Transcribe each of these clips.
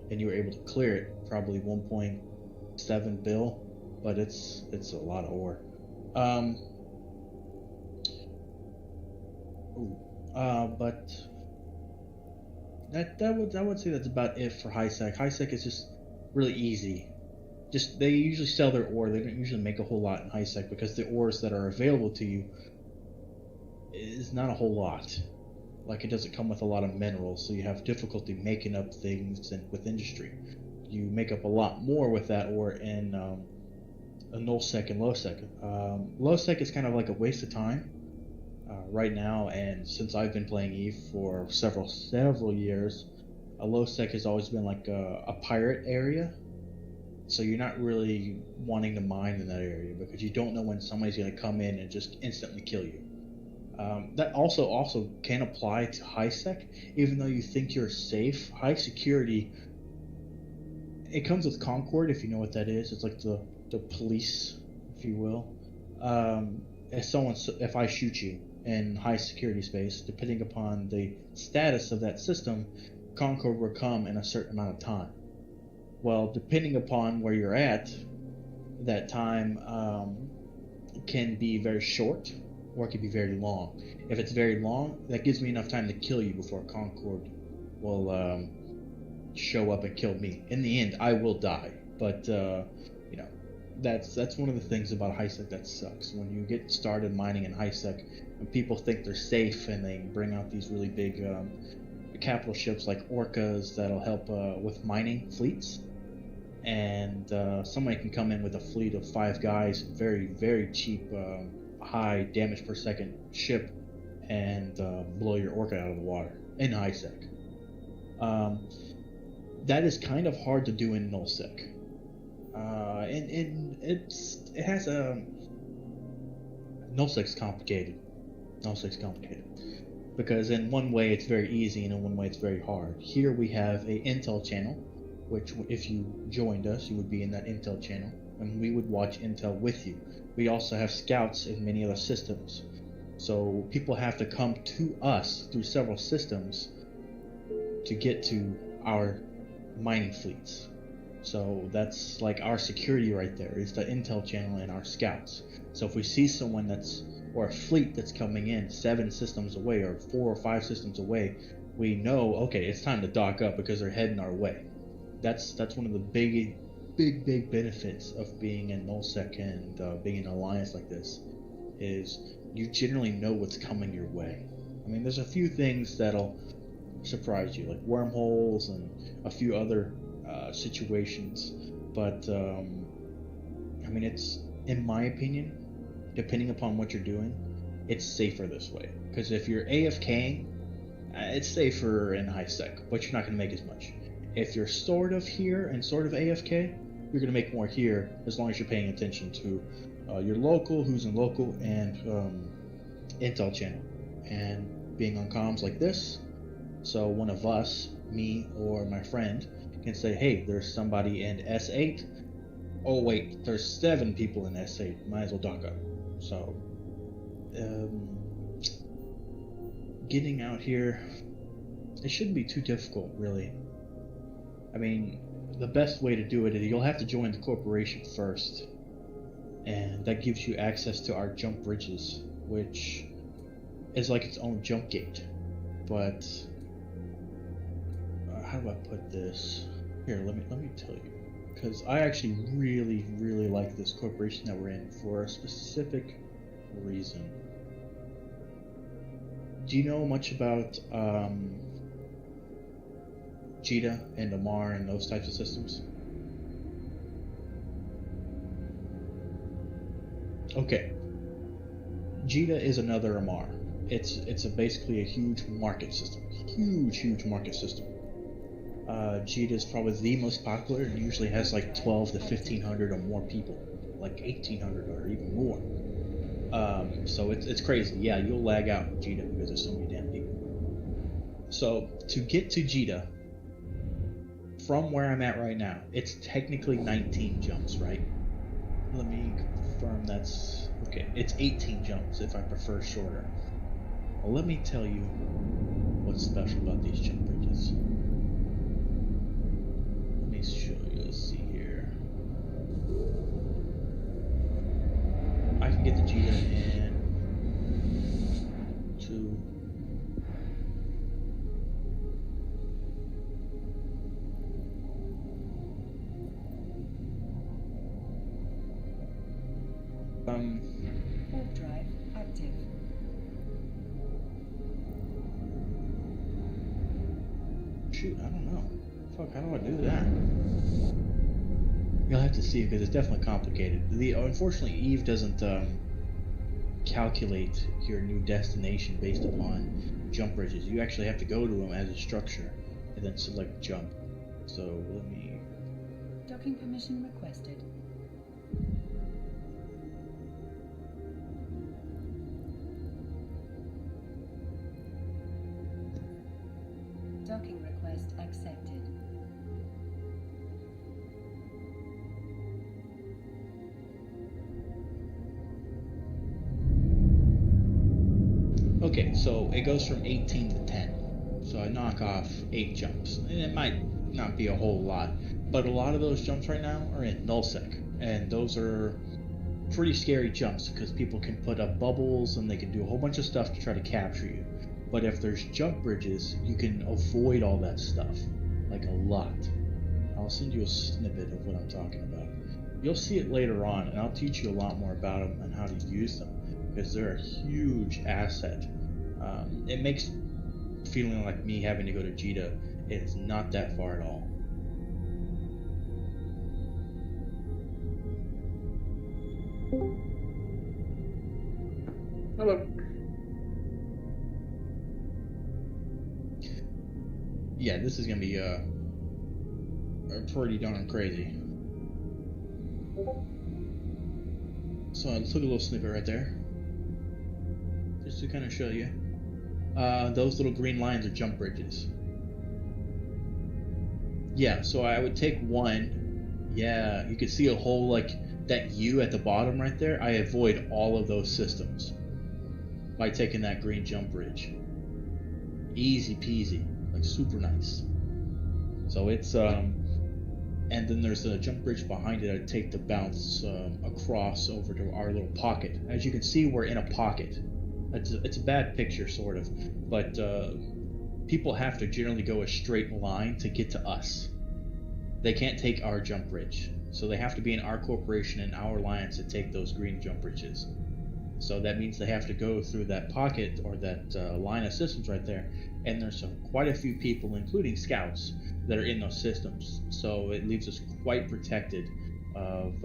and you were able to clear it, probably 1.7 bill, but it's a lot of ore. But I would say that's about it for high sec. High sec is just really easy. Just they usually sell their ore. They don't usually make a whole lot in high sec because the ores that are available to you is not a whole lot. Like, it doesn't come with a lot of minerals, so you have difficulty making up things with industry. You make up a lot more with that ore in a null sec and low sec. Low sec is kind of like a waste of time right now, and since I've been playing Eve for several years, a low sec has always been like a pirate area. So you're not really wanting to mine in that area because you don't know when somebody's going to come in and just instantly kill you. That also can apply to high sec. Even though you think you're safe, high security, it comes with Concord, if you know what that is. It's like the police, if you will. If I shoot you in high security space, depending upon the status of that system, Concord will come in a certain amount of time. Well, depending upon where you're at, that time can be very short, or it can be very long. If it's very long, that gives me enough time to kill you before Concord will show up and kill me. In the end, I will die, but that's one of the things about high sec that sucks. When you get started mining in high sec, and people think they're safe, and they bring out these really big capital ships like orcas that'll help with mining fleets, and somebody can come in with a fleet of 5 guys, very, very cheap, high damage per second ship, and blow your orca out of the water in high sec. That is kind of hard to do in null sec, and it has a null sec's complicated. Null sec's complicated because in one way it's very easy and in one way it's very hard. Here we have a intel channel, which if you joined us, you would be in that intel channel, and we would watch intel with you. We also have scouts in many other systems, so people have to come to us through several systems to get to our mining fleets. So that's like our security right there, is the intel channel and our scouts. So if we see someone or a fleet that's coming in 7 systems away or 4 or 5 systems away, we know, okay, it's time to dock up because they're heading our way. That's one of the big benefits of being in nullsec and being in an alliance like this, is you generally know what's coming your way. I mean, there's a few things that'll surprise you, like wormholes and a few other situations, but I mean, it's, in my opinion, depending upon what you're doing, it's safer this way. Because if you're AFKing, it's safer in high sec, but you're not going to make as much. If you're sort of here and sort of AFK, you're going to make more here, as long as you're paying attention to your local, who's in local, and intel channel, and being on comms like this. So one of us, me or my friend, can say, hey, there's somebody in S8. Oh wait, there's 7 people in S8. Might as well dock up. So, getting out here, it shouldn't be too difficult, really. I mean, the best way to do it is you'll have to join the corporation first, and that gives you access to our jump bridges, which is like its own jump gate. But how do I put this? Here, let me tell you, because I actually really like this corporation that we're in for a specific reason. Do you know much about Jita and Amar and those types of systems? Okay. Jita is another Amar. It's basically a huge market system. Huge market system. Jita is probably the most popular. It usually has like 12 to 1,500 or more people, like 1,800 or even more. So it's crazy. Yeah, you'll lag out with Jita because there's so many damn people. So to get to Jita, from where I'm at right now, it's technically 19 jumps, right? Let me confirm that's okay. It's 18 jumps if I prefer shorter. Well, let me tell you what's special about these jump bridges. Warp drive active. Shoot, I don't know. Fuck, how do I do that? You'll have to see, because it's definitely complicated. Unfortunately, Eve doesn't calculate your new destination based upon jump bridges. You actually have to go to them as a structure and then select jump. So let me... Docking permission requested. Docking request accepted. Okay, so it goes from 18 to 10. So I knock off 8 jumps. And it might not be a whole lot, but a lot of those jumps right now are in nullsec. And those are pretty scary jumps because people can put up bubbles and they can do a whole bunch of stuff to try to capture you. But if there's jump bridges, you can avoid all that stuff, like a lot. I'll send you a snippet of what I'm talking about. You'll see it later on, and I'll teach you a lot more about them and how to use them, because they're a huge asset. It makes feeling like me having to go to Jita, it's not that far at all. Hello. Yeah, this is gonna be pretty darn crazy. So I took a little snippet right there, just to kind of show you. Those little green lines are jump bridges. Yeah, so I would take one. Yeah, you could see a whole, like, that U at the bottom right there. I avoid all of those systems by taking that green jump bridge. Easy peasy, like super nice. So it's and then there's a jump bridge behind it. I take the bounce across over to our little pocket. As you can see, we're in a pocket. It's a bad picture, sort of, but people have to generally go a straight line to get to us. They can't take our jump bridge, so they have to be in our corporation and our alliance to take those green jump bridges. So that means they have to go through that pocket or that line of systems right there, and there's quite a few people, including scouts, that are in those systems. So it leaves us quite protected of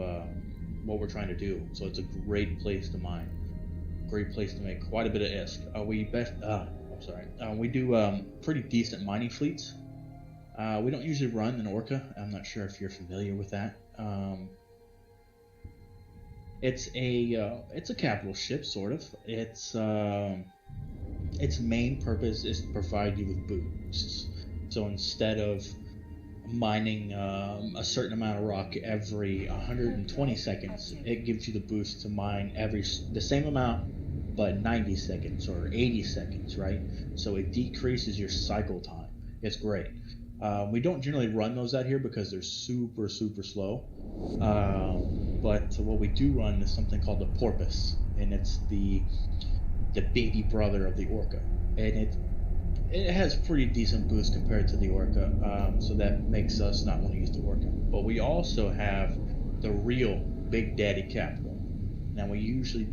what we're trying to do. So it's a great place to mine. Great place to make quite a bit of ISK. We do pretty decent mining fleets. We don't usually run an Orca. I'm not sure if you're familiar with that. It's a capital ship, sort of. Its main purpose is to provide you with boosts. So instead of mining a certain amount of rock every 120 seconds, it gives you the boost to mine the same amount, but 90 seconds or 80 seconds, right? So it decreases your cycle time. It's great. We don't generally run those out here because they're super, super slow. But what we do run is something called the Porpoise, and it's the baby brother of the Orca, and it has pretty decent boost compared to the Orca, so that makes us not want to use the Orca. But we also have the real Big Daddy Capital. Now we usually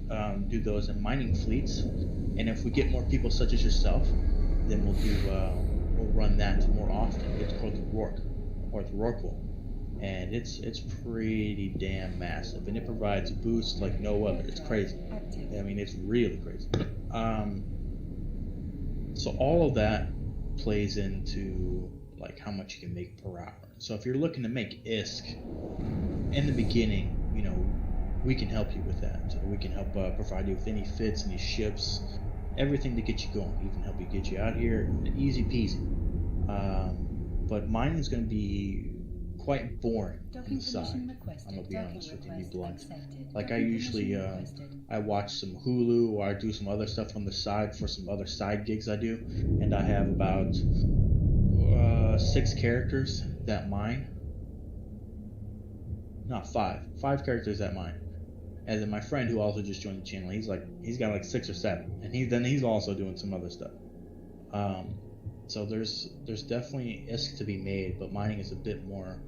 do those in mining fleets, and if we get more people such as yourself, then we'll run that more often. It's called the Rourke, or the Rorqual, and it's pretty damn massive, and it provides boosts like no other. It's crazy. I mean, it's really crazy. So all of that plays into like how much you can make per hour. So if you're looking to make ISK in the beginning, we can help you with that. So we can help provide you with any fits, any ships, everything to get you going. Even help you get you out here, easy peasy. But mining is going to be quite boring on the side. I'm gonna be honest with you, be blunt. Like I usually I watch some Hulu, or I do some other stuff on the side for some other side gigs I do, and I have about 6 characters that mine. Not 5 characters that mine. And then my friend who also just joined the channel, he's got like 6 or 7, and he's also doing some other stuff. So there's definitely ISK to be made, but mining is a bit more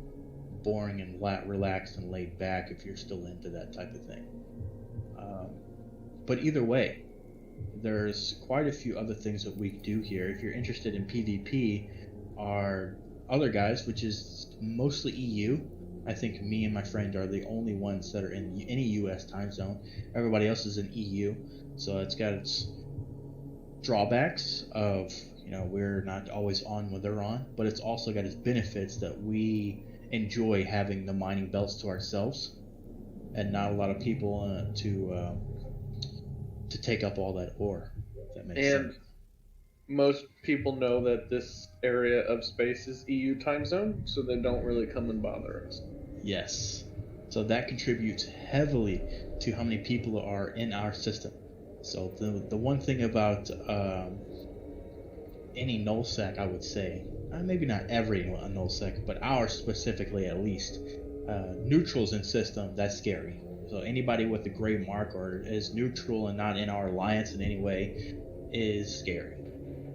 boring and relaxed and laid back if you're still into that type of thing. But either way, there's quite a few other things that we do here. If you're interested in PvP, our other guys, which is mostly EU, I think me and my friend are the only ones that are in any US time zone. Everybody else is in EU, so it's got its drawbacks of, we're not always on when they're on, but it's also got its benefits that we enjoy having the mining belts to ourselves and not a lot of people to take up all that ore, if that makes sense. Most people know that this area of space is EU time zone, so they don't really come and bother us. Yes. So that contributes heavily to how many people are in our system. So the one thing about any nullsec, I would say, maybe not every nullsec, but ours specifically at least, neutrals in system, that's scary. So anybody with a gray mark or is neutral and not in our alliance in any way is scary.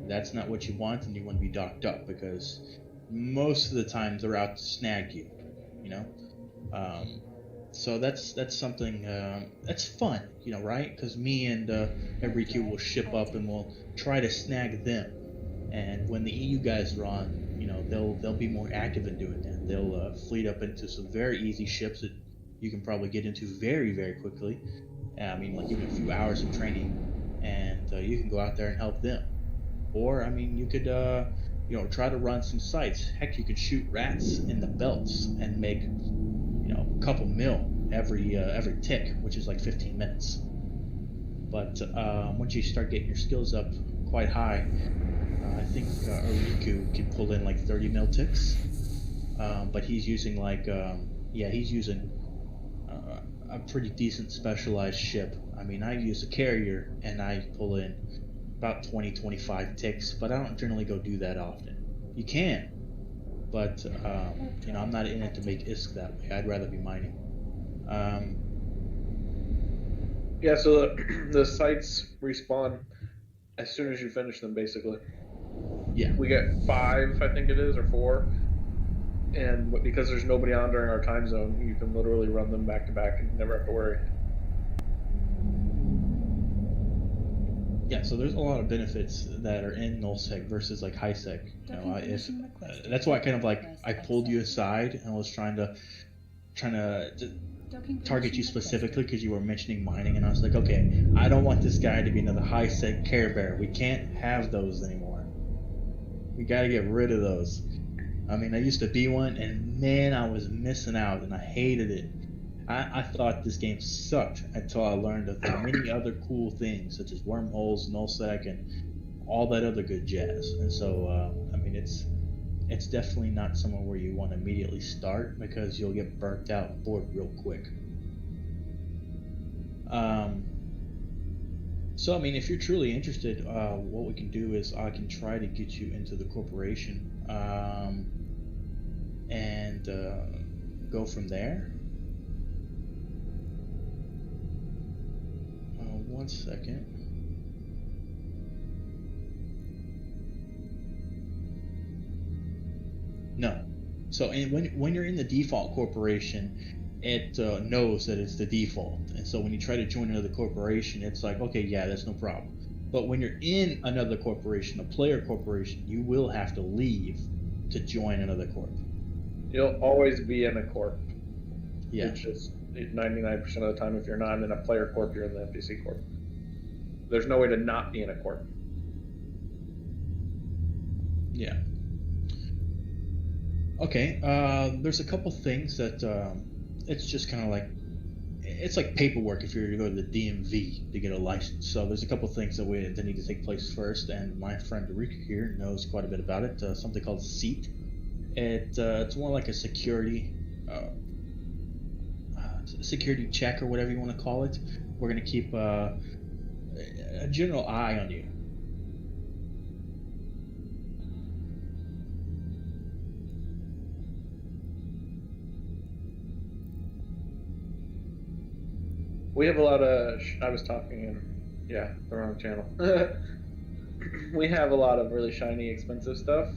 That's not what you want, and you want to be docked up because most of the time they're out to snag you, So that's something that's fun, right? Because me and Enrique will ship up and we'll try to snag them. And when the EU guys are on, they'll be more active in doing that. They'll fleet up into some very easy ships that you can probably get into very, very quickly. Like even a few hours of training, and you can go out there and help them. Or, you could, try to run some sites. Heck, you could shoot rats in the belts and make, a couple mil every tick, which is like 15 minutes. But once you start getting your skills up quite high, I think Ariku can pull in like 30 mil ticks. But he's using he's using a pretty decent specialized ship. I use a carrier and I pull in about 20-25 ticks, but I don't generally go do that often. You can, but I'm not in it to make ISK that way. I'd rather be mining. So the sites respawn as soon as you finish them, basically. Yeah. We get 5, I think it is, or 4, and because there's nobody on during our time zone, you can literally run them back to back and never have to worry. Yeah, so there's a lot of benefits that are in nullsec versus like highsec. That's why I pulled you aside and was trying to target you specifically because you were mentioning mining, and I was like, okay, I don't want this guy to be another highsec Care Bear. We can't have those anymore. We got to get rid of those. I used to be one, and man, I was missing out, and I hated it. I thought this game sucked until I learned of the many other cool things, such as wormholes, nullsec, and all that other good jazz. And so, it's definitely not somewhere where you want to immediately start because you'll get burnt out and bored real quick. So, if you're truly interested, what we can do is I can try to get you into the corporation and go from there. One second. No. So when you're in the default corporation, it knows that it's the default. And so when you try to join another corporation, it's like, okay, yeah, that's no problem. But when you're in another corporation, a player corporation, you will have to leave to join another corp. You'll always be in a corp. Yeah. It's just 99% of the time, if you're not in a player corp, you're in the NPC corp. There's no way to not be in a corp. Yeah. Okay. There's a couple things that it's just kind of like it's like paperwork if you're to go to the DMV to get a license. So there's a couple things that need to take place first, and my friend Rika here knows quite a bit about it. Something called SEAT. It's more like a security check or whatever you want to call it. We're going to keep a general eye on you. We have a lot of I was talking in the wrong channel. We have a lot of really shiny expensive stuff,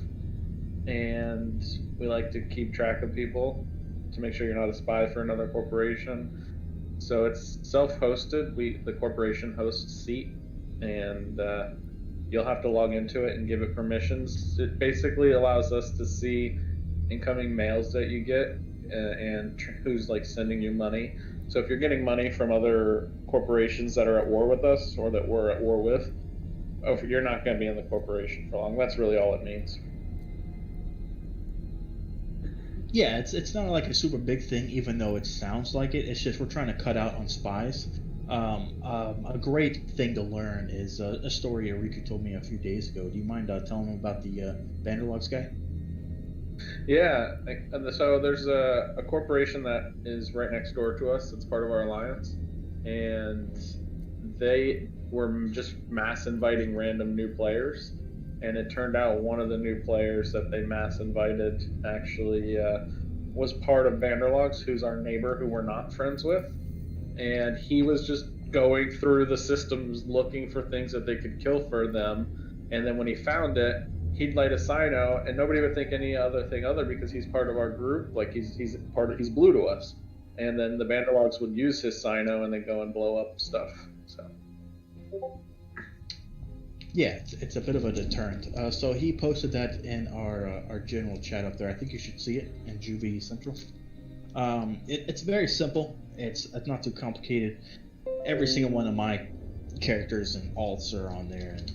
and we like to keep track of people to make sure you're not a spy for another corporation. So it's self-hosted. The corporation hosts Seat, and you'll have to log into it and give it permissions. It basically allows us to see incoming mails that you get and who's like sending you money. So if you're getting money from other corporations that are at war with us or that we're at war with, you're not going to be in the corporation for long. That's really all it means. Yeah, it's not like a super big thing, even though it sounds like it. It's just we're trying to cut out on spies. A great thing to learn is a story Eriku told me a few days ago. Do you mind telling them about the Vanderlogs guy? Yeah, so there's a corporation that is right next door to us. It's part of our alliance, and they were just mass inviting random new players. And it turned out one of the new players that they mass invited actually was part of Vanderlogs, who's our neighbor who we're not friends with. And he was just going through the systems looking for things that they could kill for them. And then when he found it, he'd light a cyno, and nobody would think any other thing other because he's part of our group. Like he's blue to us. And then the Vanderlogs would use his cyno and then go and blow up stuff. So. Yeah, it's a bit of a deterrent. So he posted that in our general chat up there. I think you should see it in Juvie Central. It's very simple. It's not too complicated. Every single one of my characters and alts are on there, and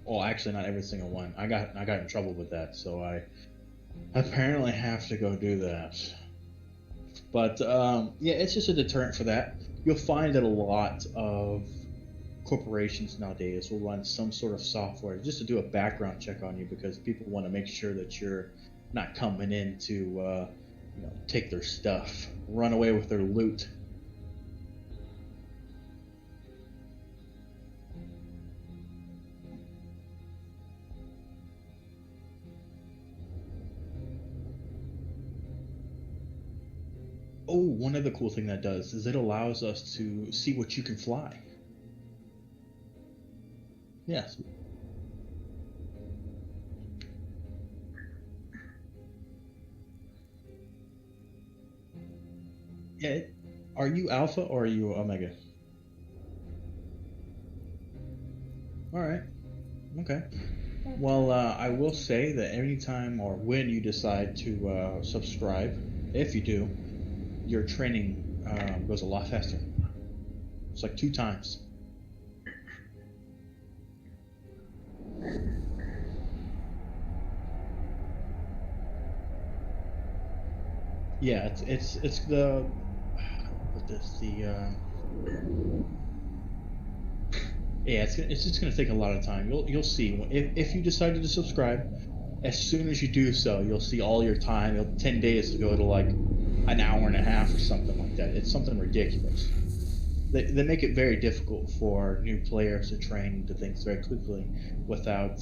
well, actually not every single one. I got in trouble with that, so I apparently have to go do that. But yeah, it's just a deterrent for that. You'll find that a lot of corporations nowadays will run some sort of software just to do a background check on you, because people want to make sure that you're not coming in to take their stuff, run away with their loot. Oh, one other cool thing that does is it allows us to see what you can fly. Yes. Yeah. Are you Alpha or are you Omega? Alright. Okay. Well, I will say that anytime or when you decide to subscribe, if you do, your training goes a lot faster. It's like 2 times. Yeah, it's the yeah, it's just gonna take a lot of time. You'll see if you decided to subscribe. As soon as you do so, you'll see all your time. 10 days to go to like an hour and a half or something like that. It's something ridiculous. They make it very difficult for new players to train into things very quickly without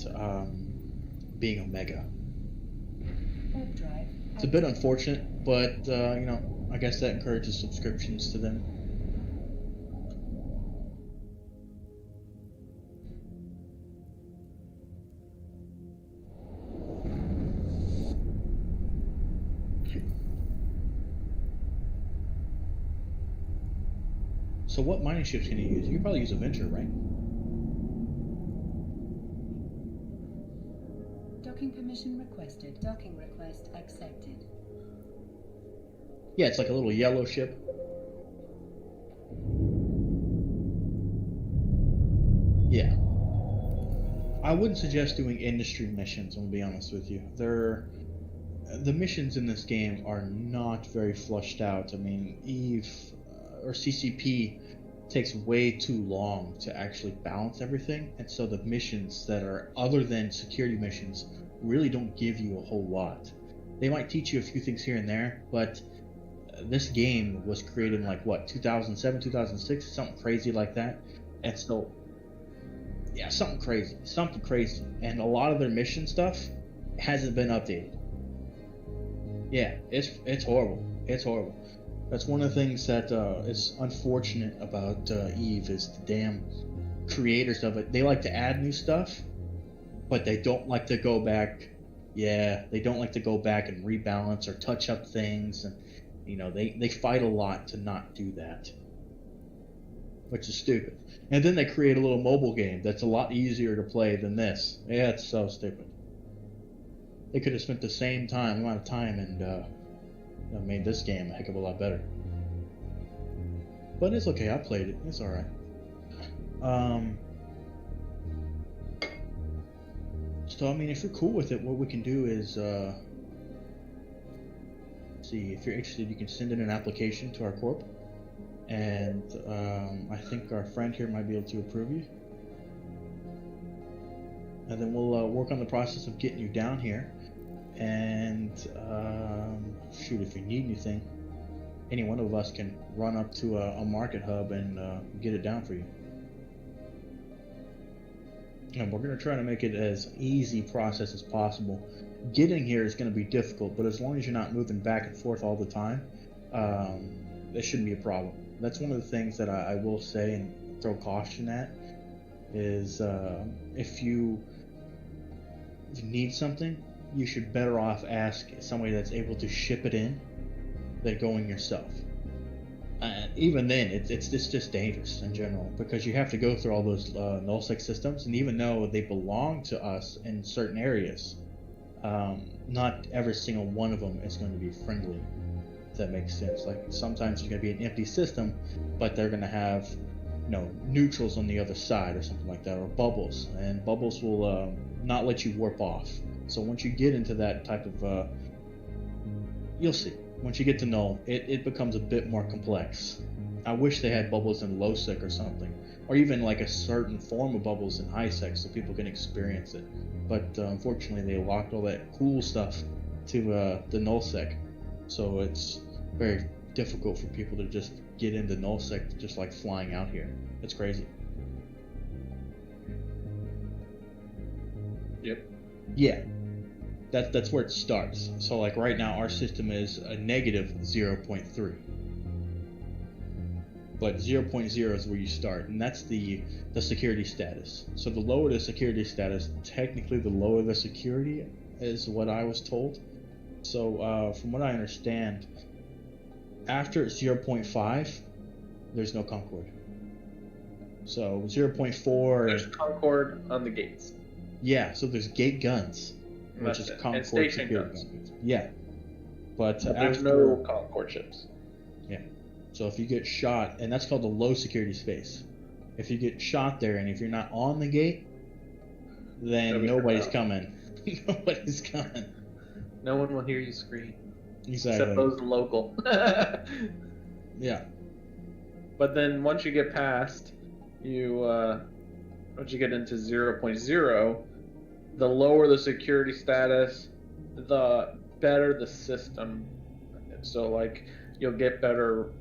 being Omega. It's a bit unfortunate, but I guess that encourages subscriptions to them. So what mining ships can you use? You can probably use a Venture, right? Docking permission requested. Docking request accepted. Yeah, it's like a little yellow ship. Yeah. I wouldn't suggest doing industry missions, I'm gonna be honest with you. The missions in this game are not very flushed out. I mean, Eve or CCP takes way too long to actually balance everything, and so the missions that are other than security missions really don't give you a whole lot. They might teach you a few things here and there, but this game was created in like what, 2007, 2006, something crazy like that. And so yeah, something crazy, and a lot of their mission stuff hasn't been updated. Yeah, it's horrible. That's one of the things that is unfortunate about Eve, is the damn creators of it. They like to add new stuff, but they don't like to go back. Yeah, they don't like to go back and rebalance or touch up things, and You know, they fight a lot to not do that, which is stupid. And then they create a little mobile game that's a lot easier to play than this. Yeah, it's so stupid. They could have spent the same amount of time and made this game a heck of a lot better. But it's okay. I played it. It's all right. So I mean, if you're cool with it, what we can do is see, if you're interested, you can send in an application to our corp, and I think our friend here might be able to approve you, and then we'll work on the process of getting you down here. And shoot, if you need anything, any one of us can run up to a market hub and get it down for you. And we're going to try to make it as easy process as possible. Getting here is going to be difficult, but as long as you're not moving back and forth all the time, that shouldn't be a problem. That's one of the things that I will say and throw caution at is if you need something, you should better off ask somebody that's able to ship it in than going yourself. Even then, it's just dangerous in general, because you have to go through all those nullsec systems, and even though they belong to us in certain areas, not every single one of them is going to be friendly, if that makes sense. Like, sometimes it's going to be an empty system, but they're going to have, neutrals on the other side or something like that, or bubbles, and bubbles will not let you warp off. So once you get into that type of, you'll see. Once you get to null, it becomes a bit more complex. I wish they had bubbles in low sec or something, or even like a certain form of bubbles in high sec so people can experience it. But unfortunately, they locked all that cool stuff to the null sec, so it's very difficult for people to just get into null sec just like flying out here. It's crazy. Yep. Yeah. That's where it starts. So like right now our system is a negative 0.3. But 0.0 is where you start, and that's the security status. So the lower the security status, technically the lower the security is what I was told. So from what I understand, after 0.5, there's no Concord. So 0.4... There's Concord on the gates. Yeah, so there's gate guns. Which is Concord station guns. Yeah. But there's no Concord chips. Yeah. So if you get shot, and that's called the low security space. If you get shot there, and if you're not on the gate, then nobody's coming. Nobody's coming. No one will hear you scream. Exactly. Except those local. Yeah. But then once you get past, once you get into 0.0, the lower the security status, the better the system. So like you'll get better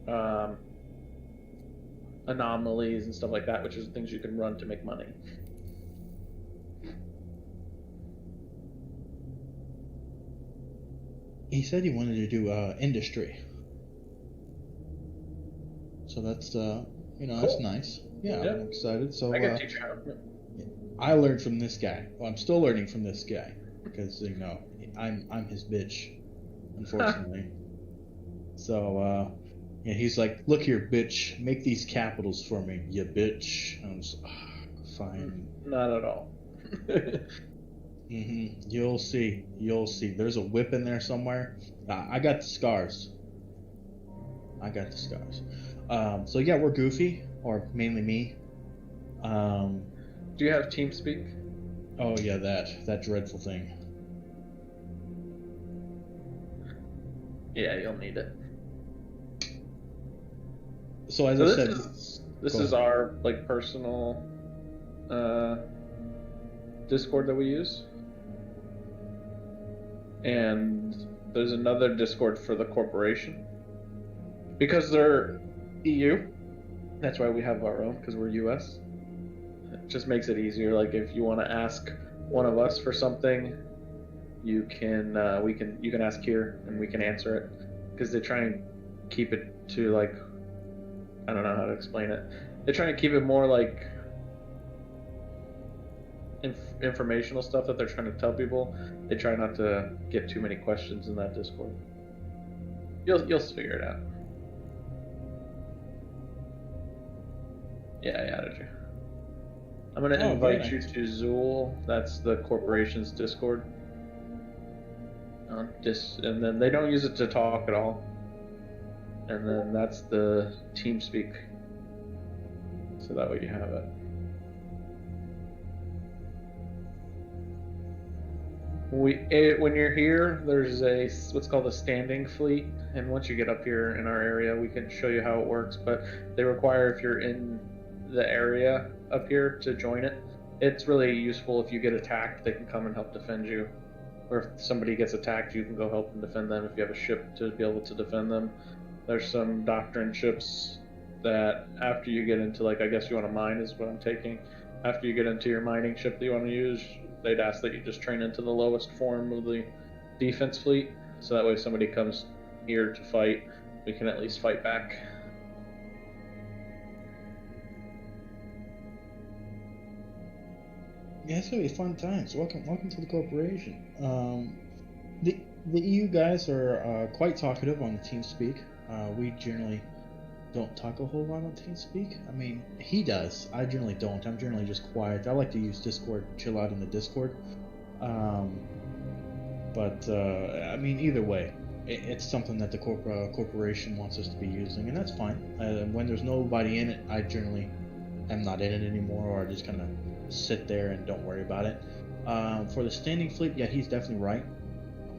anomalies and stuff like that, which is things you can run to make money. He said he wanted to do industry. So that's cool. That's nice. Yeah, I'm excited. So I can teach you how. I learned from this guy. Well, I'm still learning from this guy because I'm his bitch, unfortunately. So he's like, "Look here, bitch, make these capitals for me, you bitch." And I'm just, fine. Not at all. You'll see. There's a whip in there somewhere. I got the scars. So yeah, we're goofy, or mainly me. Do you have TeamSpeak? Oh yeah, that dreadful thing. Yeah, you'll need it. So as I said, this is our personal Discord that we use, and there's another Discord for the corporation because they're EU. That's why we have our own, because we're US. It just makes it easier. Like if you want to ask one of us for something, you can you can ask here and we can answer it, because they try and keep it to I don't know how to explain it. They try and keep it more informational stuff that they're trying to tell people. They try not to get too many questions in that Discord. You'll figure it out. Yeah, I added you. I'm gonna invite you to Zool. That's the corporation's Discord. And then they don't use it to talk at all. And then that's the TeamSpeak. So that way you have it. When you're here, there's what's called a standing fleet, and once you get up here in our area, we can show you how it works. But they require, if you're in the area up here, to join it. It's really useful if you get attacked; they can come and help defend you. Or if somebody gets attacked, you can go help and defend them. If you have a ship to be able to defend them, there's some doctrine ships that after you get into, like, I guess you want to mine is what I'm taking. After you get into your mining ship that you want to use, they'd ask that you just train into the lowest form of the defense fleet, so that way if somebody comes here to fight, we can at least fight back. Yeah, it's gonna be fun times. Welcome to the corporation. The EU guys are quite talkative on the TeamSpeak. We generally don't talk a whole lot on TeamSpeak. I mean, he does. I generally don't. I'm generally just quiet. I like to use Discord, chill out in the Discord. I mean, either way, it's something that the corporation wants us to be using, and that's fine. When there's nobody in it, I generally am not in it anymore, or I just kind of sit there and don't worry about it. For the standing fleet, yeah, he's definitely right.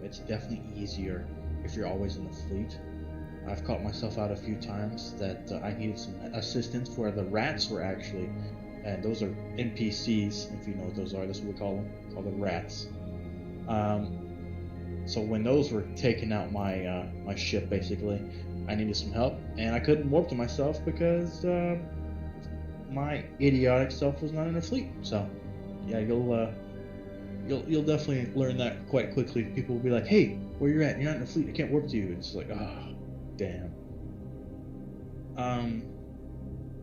It's definitely easier if you're always in the fleet. I've caught myself out a few times that I needed some assistance where the rats were actually, and those are NPCs, if you know what those are, that's what we call them, called the rats. So when those were taking out my my ship, basically, I needed some help, and I couldn't warp to myself because my idiotic self was not in the fleet. So yeah, you'll definitely learn that quite quickly. People will be like, "Hey, where you at? You're not in the fleet. I can't warp to you." It's like, damn.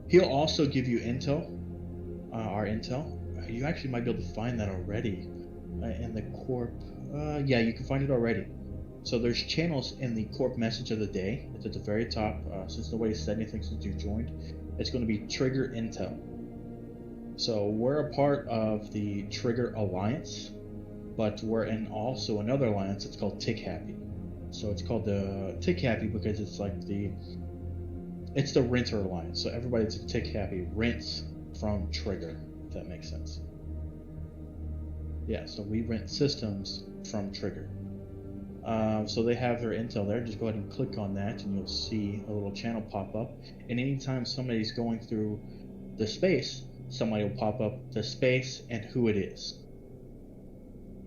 He'll also give you intel, our intel. You actually might be able to find that already in the corp. Yeah, you can find it already. So there's channels in the corp message of the day. It's at the very top. Since nobody said anything since you joined, it's going to be Trigger Intel. So we're a part of the Trigger Alliance, but we're in also another alliance. It's called Tick Happy. So it's called the Tick Happy because it's like it's the renter alliance. So everybody that's a Tick Happy rents from Trigger, if that makes sense. Yeah, so we rent systems from Trigger. So they have their intel there. Just go ahead and click on that and you'll see a little channel pop up. And anytime somebody's going through the space, somebody will pop up the space and who it is.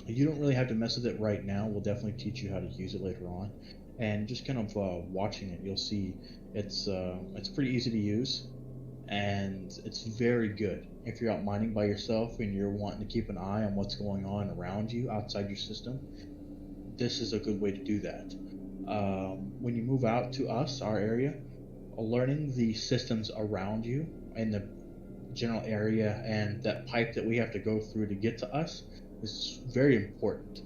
You don't really have to mess with it right now. We'll definitely teach you how to use it later on. And just kind of watching it, you'll see it's pretty easy to use, and it's very good if you're out mining by yourself and you're wanting to keep an eye on what's going on around you outside your system. This is a good way to do that. When you move out to us, our area, learning the systems around you and the general area and that pipe that we have to go through to get to us is very important,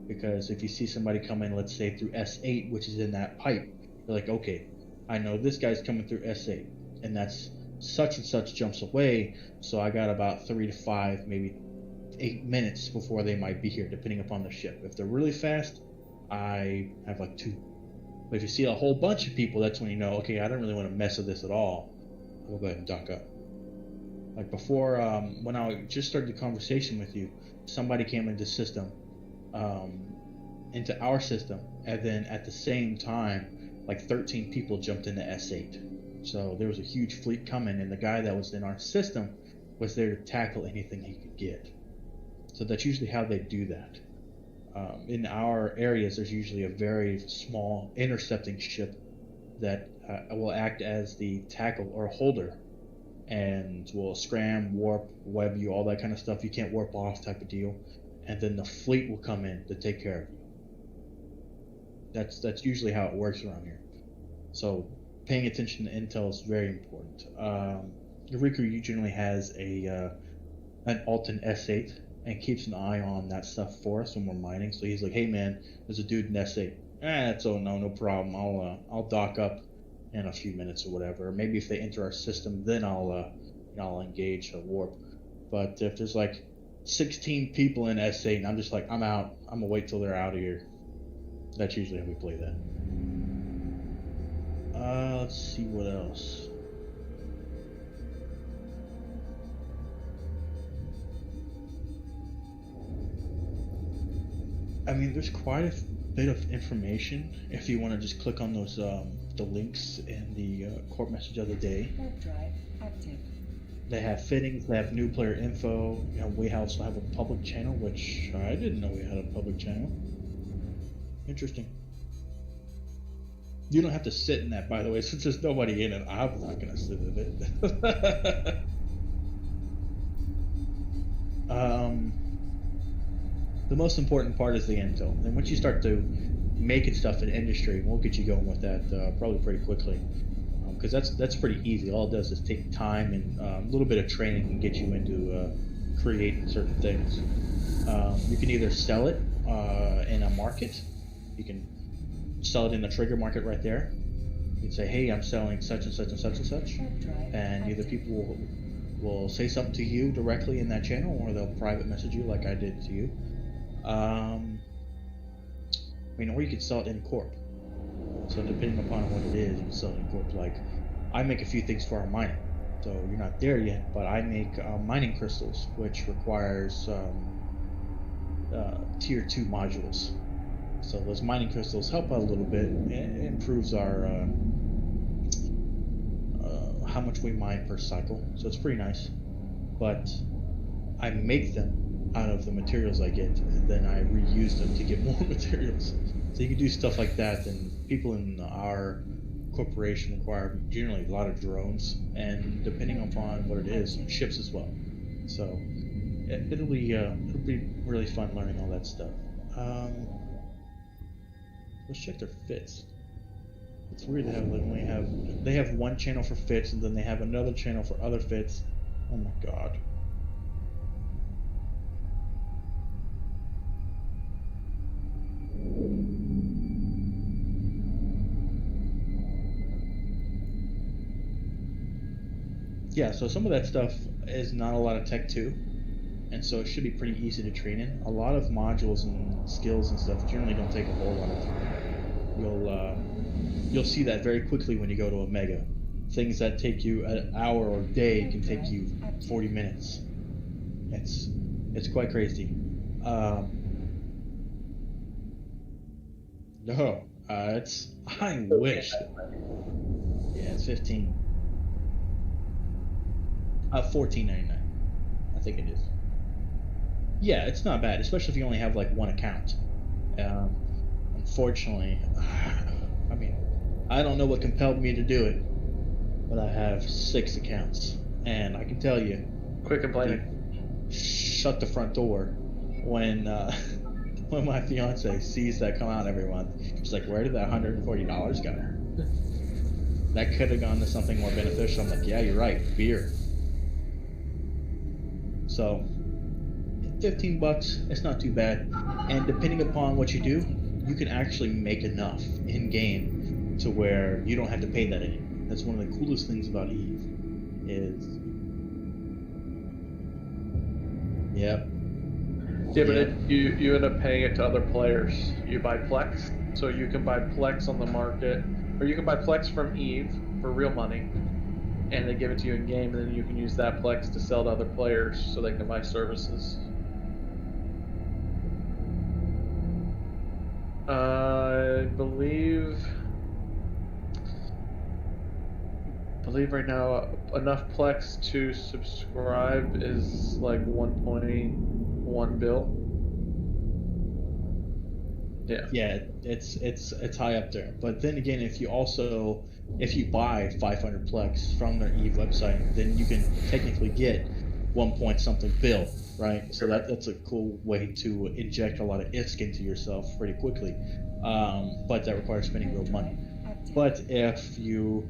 because if you see somebody come in, let's say through S8, which is in that pipe, you're like, okay, I know this guy's coming through S8, and that's such and such jumps away, so I got about 3 to 5, maybe 8 minutes before they might be here, depending upon the ship. If they're really fast, I have like 2. But if you see a whole bunch of people, that's when you know, okay, I don't really want to mess with this at all. I'll go ahead and dock up. Like before, when I just started the conversation with you, somebody came into the system, into our system, and then at the same time, like 13 people jumped into S8. So there was a huge fleet coming, and the guy that was in our system was there to tackle anything he could get. So that's usually how they do that. In our areas, there's usually a very small intercepting ship that will act as the tackle or holder, and will scram, warp, web you, all that kind of stuff. You can't warp off type of deal. And then the fleet will come in to take care of you. That's usually how it works around here. So paying attention to intel is very important. Eureka generally has an Alton S8 and keeps an eye on that stuff for us when we're mining. So he's like, hey man, there's a dude in S8. No problem. I'll dock up in a few minutes or whatever. Or maybe if they enter our system, then I'll engage a warp. But if there's like 16 people in S8 and I'm just like, I'm out, I'm gonna wait till they're out of here. That's usually how we play that. Let's see what else. I mean, there's quite a bit of information if you want to just click on those the links in the corp message of the day. Warp drive active. They have fittings, they have new player info. You know, we also have a public channel, which I didn't know we had a public channel. Interesting. You don't have to sit in that, by the way, since there's nobody in it. I'm not gonna sit in it. The most important part is the intel. And once you start to making stuff in industry, we'll get you going with that probably pretty quickly, because that's pretty easy. All it does is take time and a little bit of training and get you into creating certain things. You can either sell it in a market. You can sell it in the trigger market right there. You can say, hey, I'm selling such and such and such and such, and either people will say something to you directly in that channel, or they'll private message you like I did to you. Or you could sell it in corp. So depending upon what it is, you can sell it in corp. Like, I make a few things for our mining. So you're not there yet, but I make mining crystals, which requires tier 2 modules. So those mining crystals help out a little bit. It improves our how much we mine per cycle. So it's pretty nice. But I make them out of the materials I get, and then I reuse them to get more materials. So you can do stuff like that, and people in our corporation require generally a lot of drones, and depending upon what it is, ships as well. So it'll be really fun learning all that stuff. Let's check their fits. It's weird they they have one channel for fits, and then they have another channel for other fits. Oh my god. Yeah, so some of that stuff is not a lot of tech too, and so it should be pretty easy to train in. A lot of modules and skills and stuff generally don't take a whole lot of time. You'll see that very quickly when you go to a mega. Things that take you an hour or a day can take you 40 minutes. It's quite crazy. No, it's I wish. Yeah, it's 15. $14.99. I think it is. Yeah, it's not bad, especially if you only have like one account. Unfortunately, I mean, I don't know what compelled me to do it, but I have 6 accounts, and I can tell you, Quit complaining. Shut the front door when when my fiance sees that come out every month. She's like, "Where did that $140 go? That could have gone to something more beneficial." I'm like, "Yeah, you're right, beer." So, $15, it's not too bad, and depending upon what you do, you can actually make enough in game to where you don't have to pay that anymore. That's one of the coolest things about Eve. Yep. Yeah, but you end up paying it to other players. You buy Plex, so you can buy Plex on the market, or you can buy Plex from Eve for real money, and they give it to you in game, and then you can use that Plex to sell to other players so they can buy services. I believe right now enough Plex to subscribe is like 1.1 bill. Yeah, it's high up there. But then again, if you buy 500 Plex from their Eve website, then you can technically get 1 point something bill, right? So that's a cool way to inject a lot of ISK into yourself pretty quickly. But that requires spending real money. But if you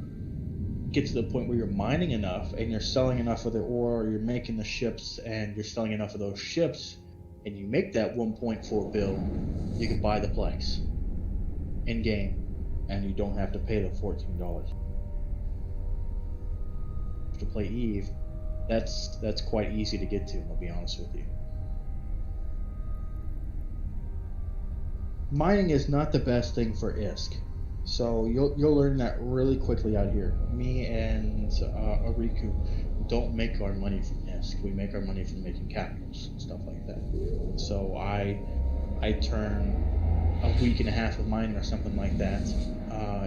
get to the point where you're mining enough and you're selling enough of the ore, or you're making the ships and you're selling enough of those ships, and you make that 1.4 bill, you can buy the Plex in game, and you don't have to pay the $14 to play Eve. That's quite easy to get to, I'll be honest with you. Mining is not the best thing for ISK, so you'll learn that really quickly out here. Me and Ariku don't make our money from ISK. We make our money from making capitals and stuff like that. So I turn a week and a half of mining or something like that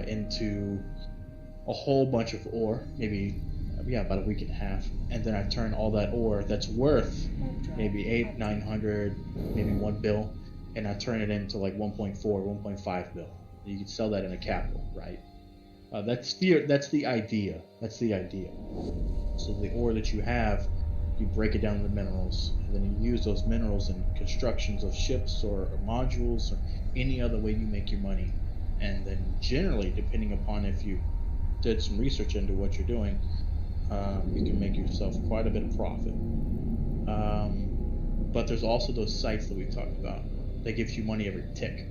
into a whole bunch of ore, maybe about a week and a half, and then I turn all that ore that's worth maybe 800-900, maybe 1 bill, and I turn it into like 1.4, 1.5 bill. You can sell that in a capital, right? That's the idea. That's the idea. So the ore that you have, you break it down into minerals, and then you use those minerals in constructions of ships or modules or any other way you make your money. And then generally, depending upon if you did some research into what you're doing, you can make yourself quite a bit of profit. But there's also those sites that we talked about that gives you money every tick.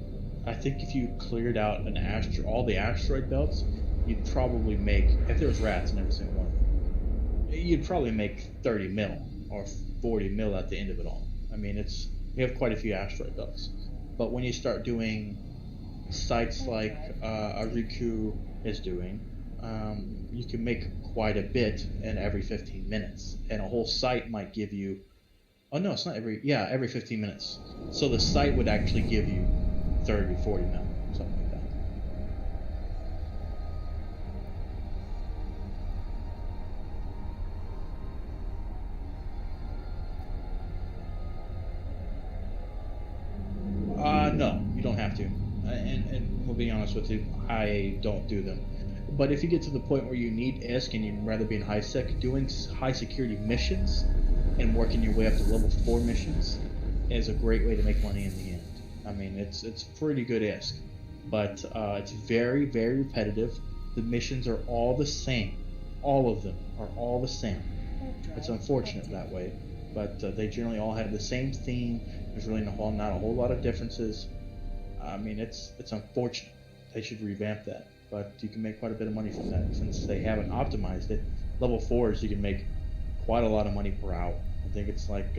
I think if you cleared out all the asteroid belts, you'd probably make, if there was rats in every single one of them, you'd probably make 30 mil or 40 mil at the end of it all. I mean, we have quite a few asteroid belts. But when you start doing sites like Ariku is doing, you can make quite a bit in every 15 minutes. And a whole site might give you, oh no, it's not every 15 minutes. So the site would actually give you 30, 40 mil, something like that. No, you don't have to. And we'll be honest with you, I don't do them. But if you get to the point where you need ISK and you'd rather be in high sec, doing high security missions and working your way up to level 4 missions is a great way to make money in the end. I mean, it's pretty good ISK, but it's very, very repetitive. The missions are all the same. All of them are all the same. It's unfortunate that way, but they generally all have the same theme. There's really not a whole lot of differences. I mean, it's unfortunate. They should revamp that, but you can make quite a bit of money from that since they haven't optimized it. Level 4s, you can make quite a lot of money per hour. I think it's like,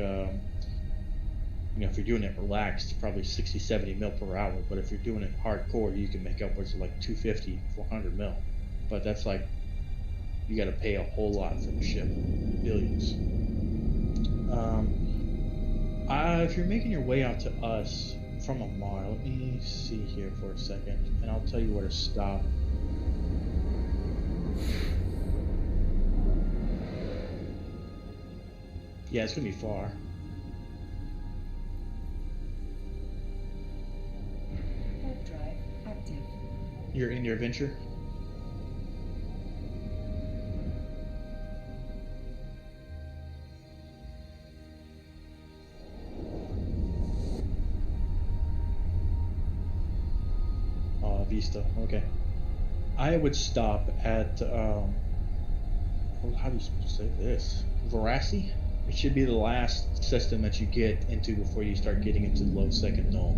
if you're doing it relaxed, probably 60, 70 mil per hour. But if you're doing it hardcore, you can make upwards of like 250, 400 mil. But that's like, you got to pay a whole lot for the ship, billions. If you're making your way out to us from Amar, let me see here for a second, and I'll tell you where to stop. Yeah, it's gonna be far. Warp drive active. You're in your adventure? Vista. Okay. I would stop at how do you say this? Veracity? It should be the last system that you get into before you start getting into the low second null.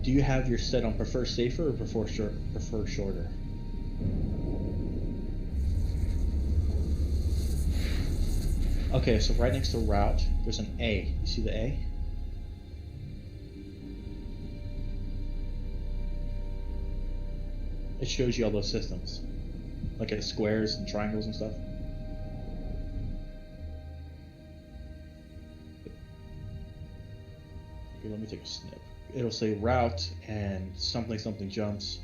Do you have your set on prefer safer or prefer shorter? Okay, so right next to route, there's an A. You see the A? It shows you all those systems, like at squares and triangles and stuff. Here, let me take a snip. It'll say route and something something jumps,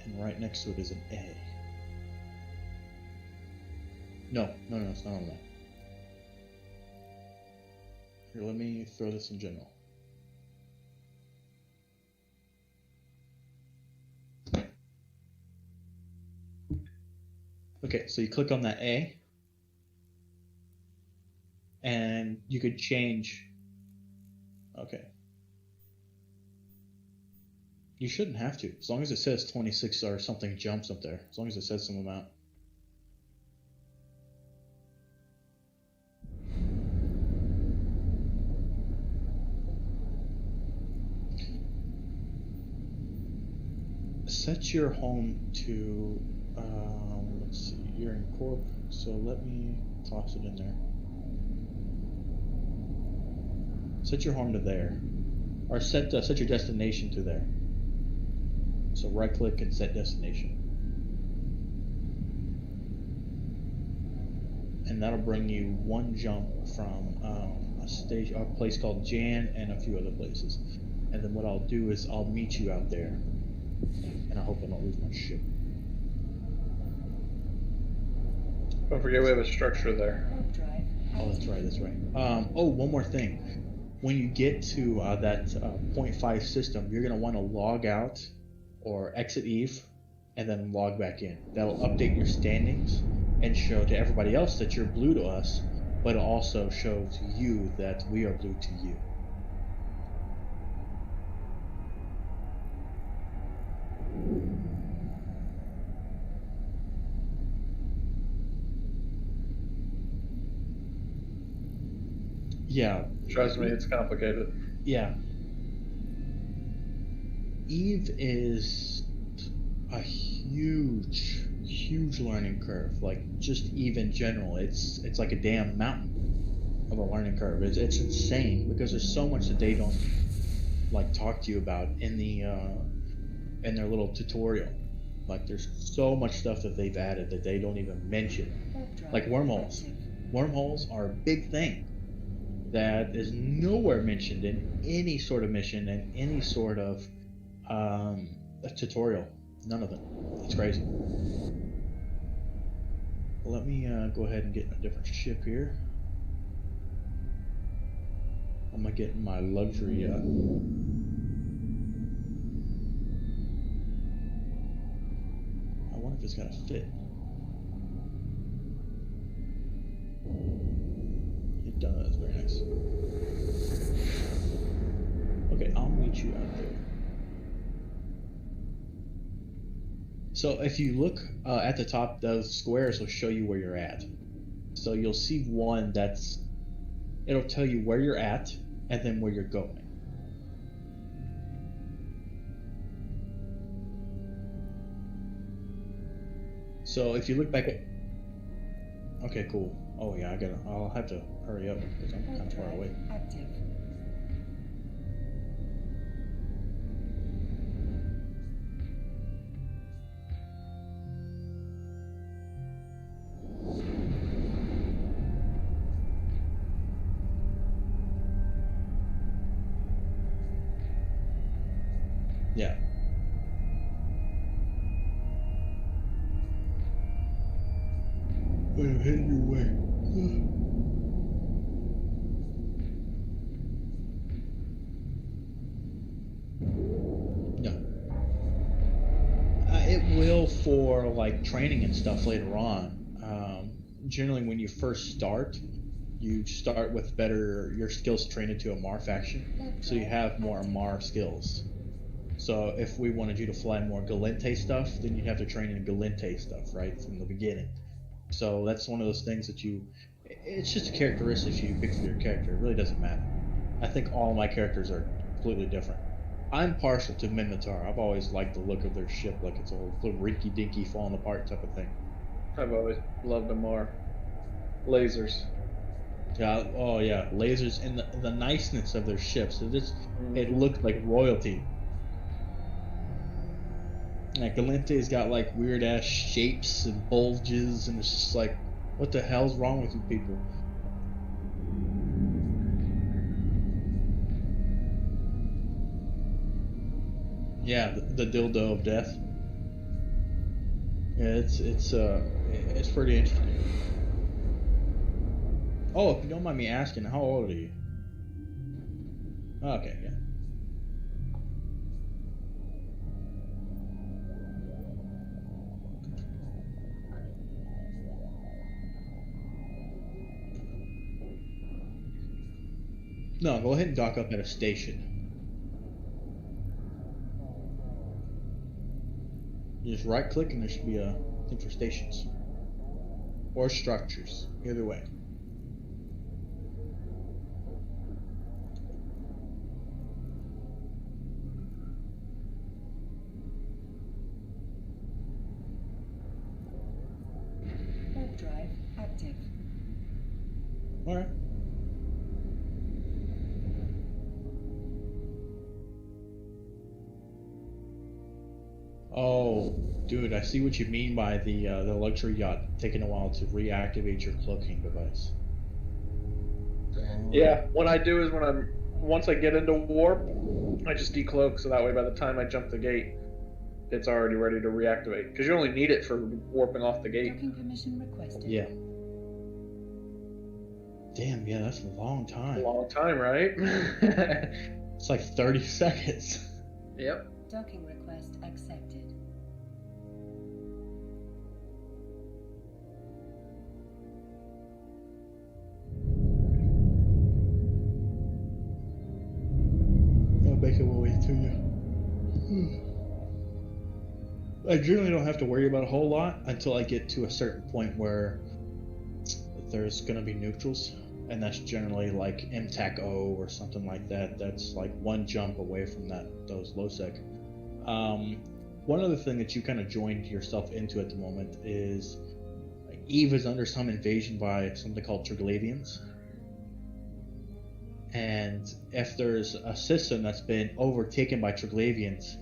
and right next to it is an A. No, it's not on that. Here, let me throw this in general. Okay, so you click on that A, and you could change. Okay. You shouldn't have to, as long as it says 26 or something jumps up there. As long as it says some amount. Set your home to, let's see, you're in Corp, so let me toss it in there. Set your home to there, or set your destination to there. So right click and set destination. And that'll bring you one jump from a place called Jan and a few other places. And then what I'll do is I'll meet you out there. And I hope I don't lose my ship. Don't forget we have a structure there. Oh, that's right. Oh, one more thing. When you get to that 0.5 system, you're going to want to log out or exit Eve and then log back in. That'll update your standings and show to everybody else that you're blue to us, but it'll also show to you that we are blue to you. Yeah. Trust me, it's complicated. Yeah. Eve is a huge learning curve. Like just Eve in general, it's like a damn mountain of a learning curve. It's insane because there's so much that they don't like talk to you about in the in their little tutorial. Like there's so much stuff that they've added that they don't even mention. Like wormholes. Wormholes are a big thing that is nowhere mentioned in any sort of mission and any sort of a tutorial. None of them. It's crazy. Let me go ahead and get a different ship here. I'm gonna get my luxury I wonder if it's gonna fit. It does. Very nice. Okay, I'll meet you out there. So if you look at the top, those squares will show you where you're at. So you'll see one it'll tell you where you're at and then where you're going. So if you look back at... Okay, cool. Oh yeah, I'll have to hurry up because I'm kind of far away. Active. Yeah. I'm heading your way. No. It will for like training and stuff later on. Generally, when you first start, you start with your skills trained into a Mar faction, so you have more Mar skills. So if we wanted you to fly more Galente stuff, then you'd have to train in Galente stuff, right, from the beginning. So that's one of those things that it's just a characteristic you pick for your character. It really doesn't matter. I think all my characters are completely different. I'm partial to Minotaur. I've always liked the look of their ship, like it's a little rinky-dinky, falling apart type of thing. I've always loved them more. Lasers. Yeah, oh yeah, lasers and the niceness of their ships. It looked like royalty. Like Galente's got like weird ass shapes and bulges, and it's just like, what the hell's wrong with you people? Yeah, the dildo of death. Yeah, it's pretty interesting. Oh, if you don't mind me asking, how old are you? Okay, yeah. No, go ahead and dock up at a station. You just right click and there should be a thing for stations. Or structures. Either way. Warp drive active. Alright. Oh, dude, I see what you mean by the luxury yacht taking a while to reactivate your cloaking device. Yeah, what I do is once I get into warp, I just decloak, so that way by the time I jump the gate, it's already ready to reactivate. Because you only need it for warping off the gate. Docking permission requested. Yeah. Damn, yeah, that's a long time. A long time, right? It's like 30 seconds. Yep. Docking request accepted. I'll make it my way to you. I generally don't have to worry about a whole lot until I get to a certain point where there's going to be neutrals, and that's generally like MTAC O or something like that. That's like one jump away from those low sec. One other thing that you kind of joined yourself into at the moment is Eve is under some invasion by something called Triglavians. And if there's a system that's been overtaken by Triglavians,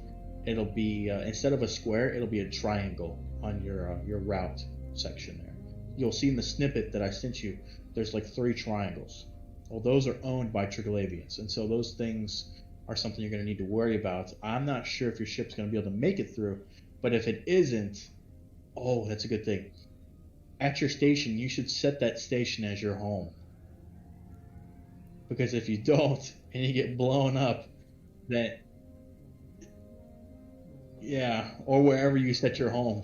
it'll be instead of a square, it'll be a triangle on your route section there. You'll see in the snippet that I sent you, there's like 3 triangles. Well, those are owned by Triglavians, and so those things are something you're going to need to worry about. I'm not sure if your ship's going to be able to make it through, but if it isn't, oh, that's a good thing. At your station, you should set that station as your home. Because if you don't, and you get blown up, then, yeah, or wherever you set your home,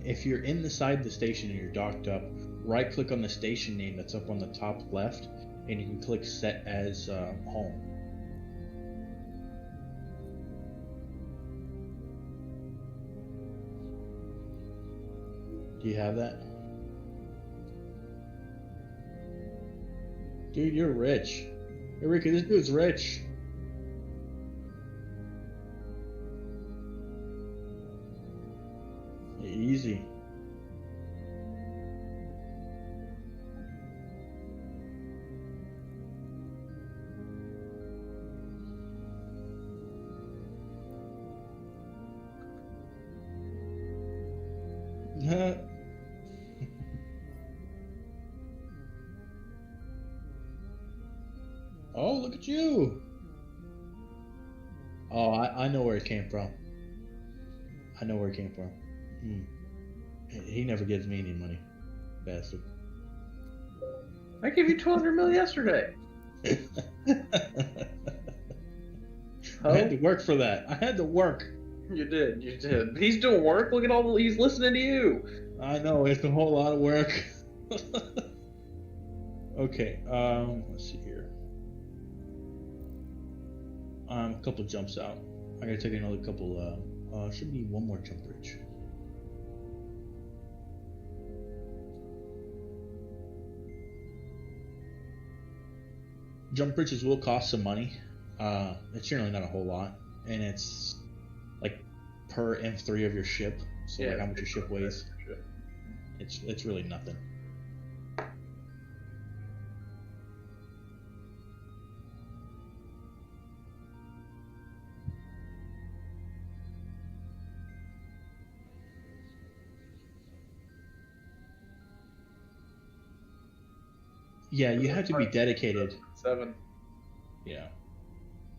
if you're inside the station and you're docked up, right click on the station name that's up on the top left, and you can click set as home. Do you have that? Dude, you're rich. Hey, Ricky, this dude's rich. Easy. Oh, look at you. Oh, I know where it came from. I know where it came from. He never gives me any money, bastard. I gave you 200 mil yesterday. I had to work for that. I had to work. You did. He's doing work. Look at he's listening to you. I know, it's a whole lot of work. Okay, let's see here. A couple jumps out. I gotta take another couple, should be one more jump bridge. Jump bridges will cost some money. It's generally not a whole lot, and it's like per M3 of your ship, so like how much your ship weighs. It's really nothing. Yeah, you have to be dedicated. 7. Yeah.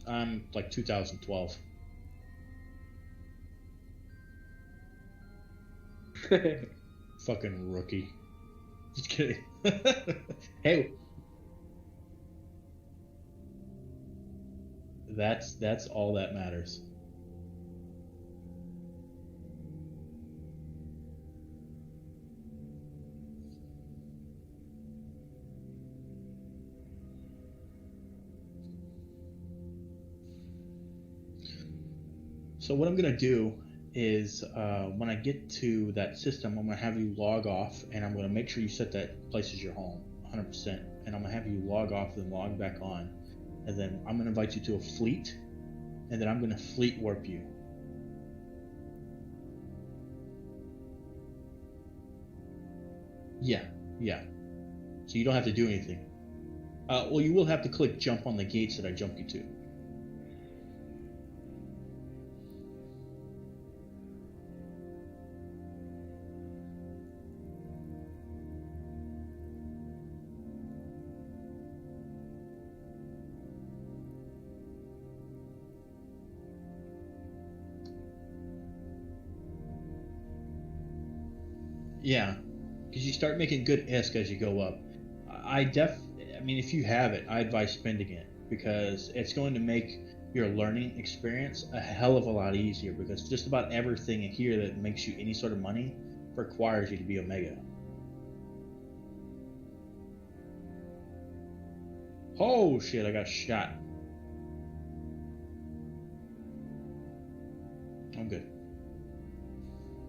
I'm like 2012. Fucking rookie. Just kidding. Hey. That's all that matters. So what I'm gonna do is when I get to that system, I'm gonna have you log off, and I'm gonna make sure you set that place as your home, 100%. And I'm gonna have you log off and log back on, and then I'm gonna invite you to a fleet, and then I'm gonna fleet warp you. Yeah, yeah. So you don't have to do anything. Well, you will have to click jump on the gates that I jumped you to. Yeah, because you start making good ISK as you go up. I mean, if you have it, I advise spending it because it's going to make your learning experience a hell of a lot easier. Because just about everything in here that makes you any sort of money requires you to be Omega. Oh shit! I got shot. I'm good.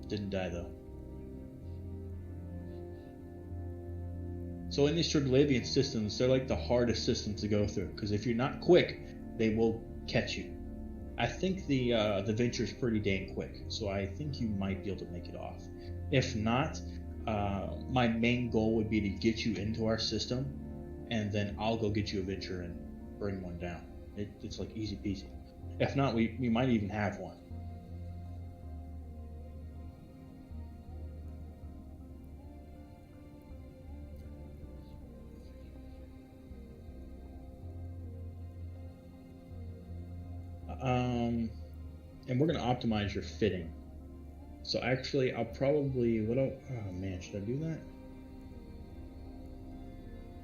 Didn't die though. So in these Triglavian systems, they're like the hardest systems to go through because if you're not quick, they will catch you. I think the Venture's pretty dang quick, so I think you might be able to make it off. If not, my main goal would be to get you into our system, and then I'll go get you a Venture and bring one down. It's like easy peasy. If not, we might even have one. And we're going to optimize your fitting. So actually, I'll probably, oh man, should I do that?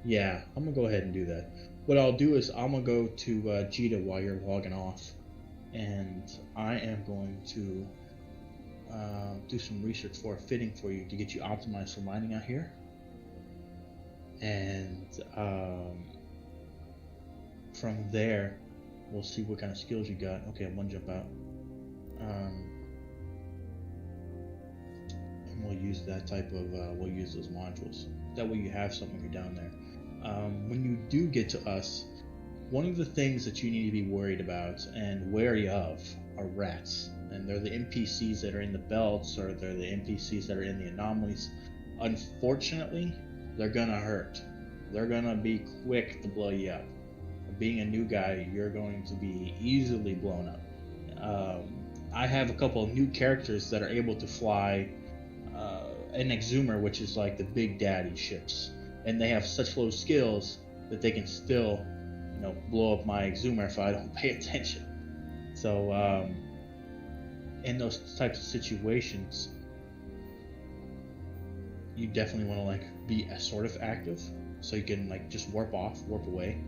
Yeah, I'm going to go ahead and do that. What I'll do is I'm going to go to Jita while you're logging off. And I am going to do some research for a fitting for you to get you optimized for mining out here. And from there, we'll see what kind of skills you got. Okay, one jump out. And we'll use that type of, we'll use those modules. That way you have something when you're down there. When you do get to us, one of the things that you need to be worried about and wary of are rats. And they're the NPCs that are in the belts, or they're the NPCs that are in the anomalies. Unfortunately, they're gonna hurt. They're gonna be quick to blow you up. Being a new guy, you're going to be easily blown up. I have a couple of new characters that are able to fly an Exumer, which is like the big daddy ships, and they have such low skills that they can still, blow up my Exumer if I don't pay attention. So in those types of situations, you definitely want to be sort of active, so you can just warp off, warp away.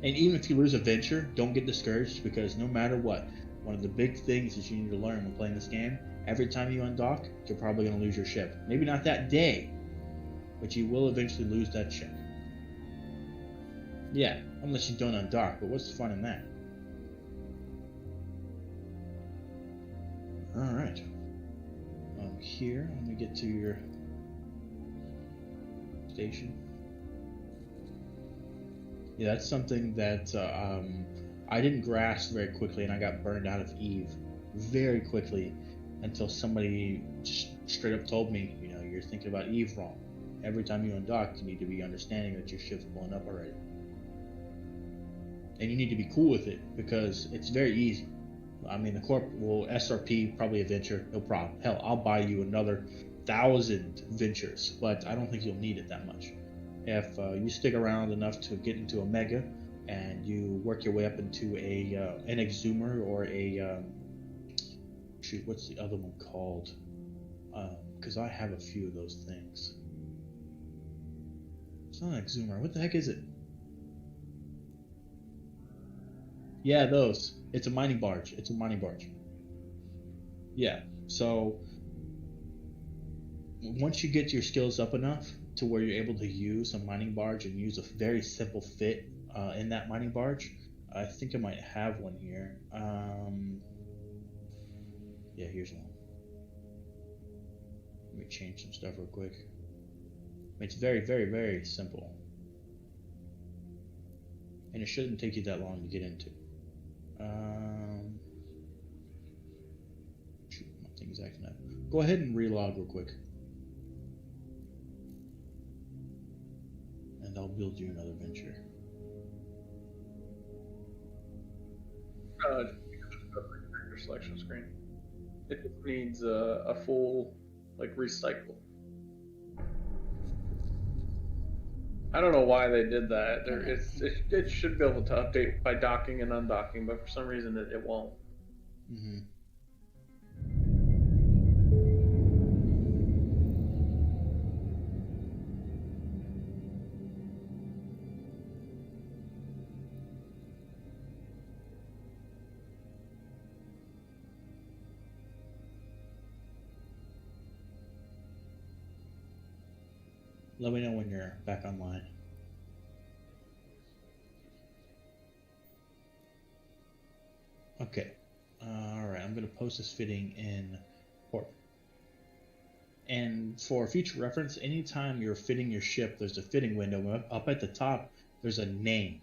And even if you lose a venture, don't get discouraged, because no matter what, one of the big things that you need to learn when playing this game, every time you undock, you're probably going to lose your ship. Maybe not that day, but you will eventually lose that ship. Yeah, unless you don't undock, but what's the fun in that? Alright. Here, let me get to your station. Yeah, that's something that I didn't grasp very quickly, and I got burned out of Eve very quickly until somebody just straight up told me, you're thinking about Eve wrong. Every time you undock, you need to be understanding that your ship's blown up already. And you need to be cool with it, because it's very easy. I mean, the Corp will SRP probably a venture, no problem. Hell, I'll buy you another 1,000 ventures, but I don't think you'll need it that much. If you stick around enough to get into Omega, and you work your way up into an Exumer or a shoot, what's the other one called? Because I have a few of those things. It's not an Exumer. What the heck is it? Yeah, those. It's a mining barge. It's a mining barge. Yeah. So once you get your skills up enough to where you're able to use a mining barge and use a very simple fit in that mining barge, I think I might have one here. Yeah, here's one. Let me change some stuff real quick. It's very, very, very simple. And it shouldn't take you that long to get into. Shoot, my thing's acting up. Go ahead and relog real quick. And I'll build you another venture. You can just go to the character selection screen. It just needs a full, like, recycle. I don't know why they did that. It should be able to update by docking and undocking, but for some reason it won't. Mm-hmm. Let me know when you're back online. Okay. Alright, I'm going to post this fitting in port. And for future reference, anytime you're fitting your ship, there's a fitting window. Up at the top, there's a name,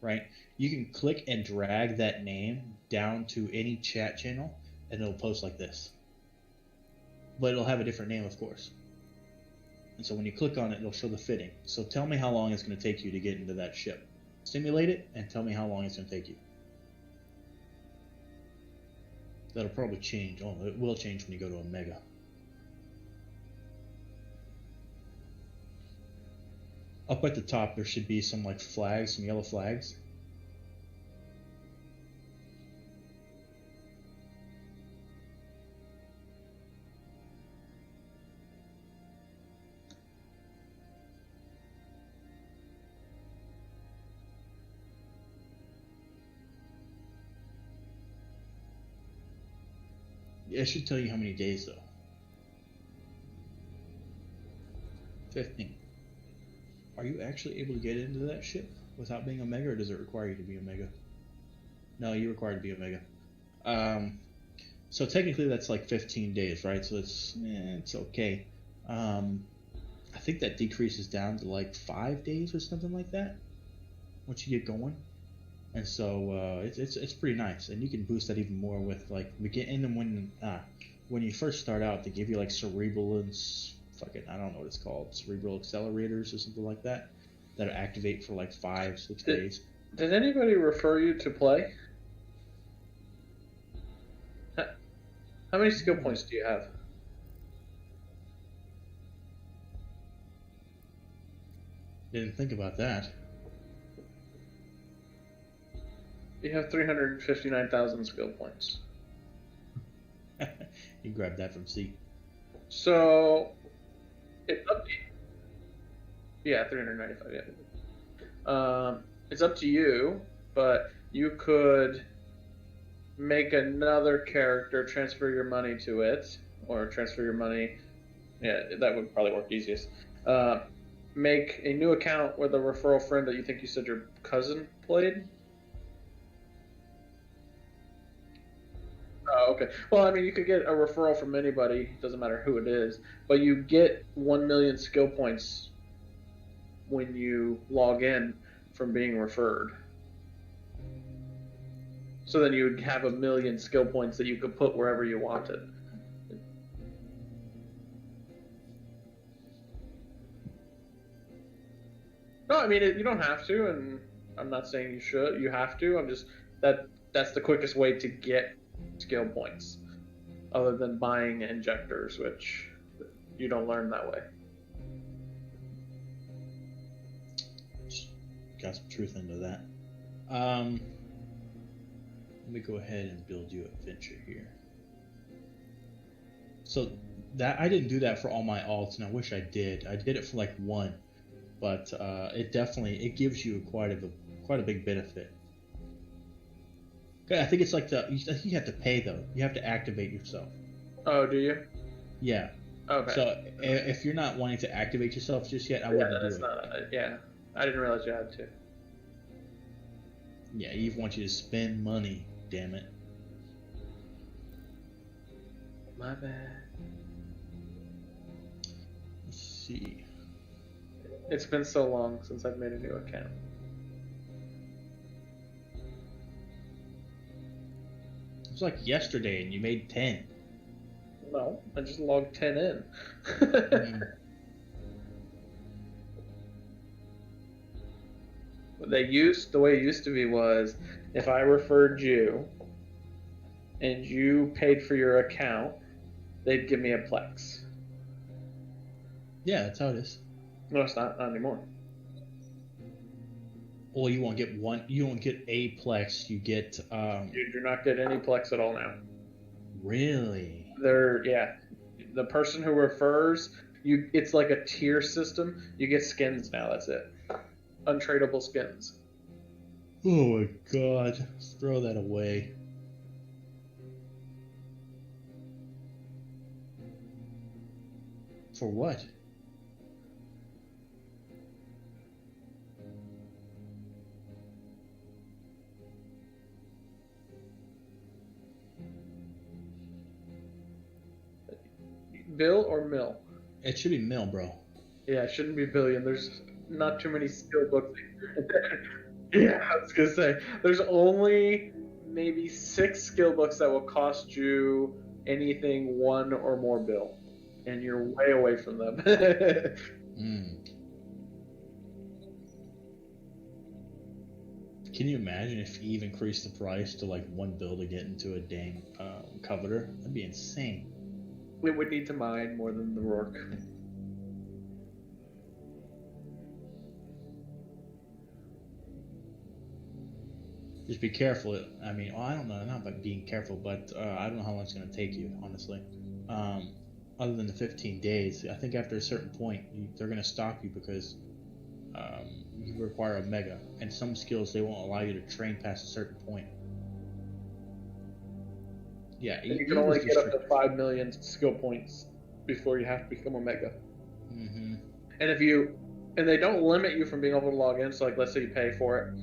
right? You can click and drag that name down to any chat channel, and it'll post like this. But it'll have a different name, of course. And so when you click on it, it'll show the fitting. So tell me how long it's going to take you to get into that ship. Simulate it, and tell me how long it's going to take you. That'll probably change. Oh, it will change when you go to Omega. Up at the top, there should be some like flags, some yellow flags. It should tell you how many days, though. 15. Are you actually able to get into that ship without being Omega, or does it require you to be Omega? No, you require to be Omega. So technically that's like 15 days, right? So it's okay. I think that decreases down to like 5 days or something like that once you get going. And so it's pretty nice, and you can boost that even more with like when you first start out, they give you like cerebral and I don't know what it's called, cerebral accelerators or something like that activate for like 5-6 days. Did anybody refer you to play? How many skill points do you have? Didn't think about that. You have 359,000 skill points. You grabbed that from C. So, it's up to you. Yeah, 395, yeah. It's up to you, but you could make another character, transfer your money to it, or transfer your money. Yeah, that would probably work easiest. Make a new account with a referral friend that you think you said your cousin played. Oh, okay. Well, I mean, you could get a referral from anybody, doesn't matter who it is, but you get 1 million skill points when you log in from being referred. So then you would have 1 million skill points that you could put wherever you wanted. No, I mean, you don't have to, and I'm not saying you should. You have to. I'm just that's the quickest way to get skill points, other than buying injectors, which you don't learn that way. Got some truth into that. Let me go ahead and build you a venture here. So that I didn't do that for all my alts, and I wish I did. I did it for like one, but it gives you quite a big benefit. Okay, I think it's like you have to pay though. You have to activate yourself. Oh, do you? Yeah. Okay. So if you're not wanting to activate yourself just yet, I wouldn't do it. Yeah, I didn't realize you had to. Yeah, Eve wants you to spend money. Damn it. My bad. Let's see. It's been so long since I've made a new account. It was like yesterday, and you made 10. No, I just logged 10 in. The way it used to be was, if I referred you and you paid for your account, they'd give me a Plex. Yeah, that's how it is. No, it's not anymore. Well, you won't get one. You won't get a Plex. You get. You do not get any Plex at all now. Really? The person who refers you, it's like a tier system. You get skins now. That's it. Untradeable skins. Oh my god! Throw that away. For what? Bill or mill? It should be mil, bro. Yeah, it shouldn't be billion. There's not too many skill books. Yeah, I was gonna say there's only maybe 6 skill books that will cost you anything 1 or more bill, and you're way away from them. Can you imagine if Eve increased the price to like 1 bill to get into a dang coveter? That'd be insane. We would need to mine more than the Rourke. Just be careful. I mean, I don't know, not about being careful, but I don't know how long it's going to take you, honestly. Other than the 15 days, I think after a certain point, they're going to stop you because you require a mega, and some skills they won't allow you to train past a certain point. Yeah, and you can only get up to 5 million skill points before you have to become a mega. Mm-hmm. And they don't limit you from being able to log in. So, like, let's say you pay for it,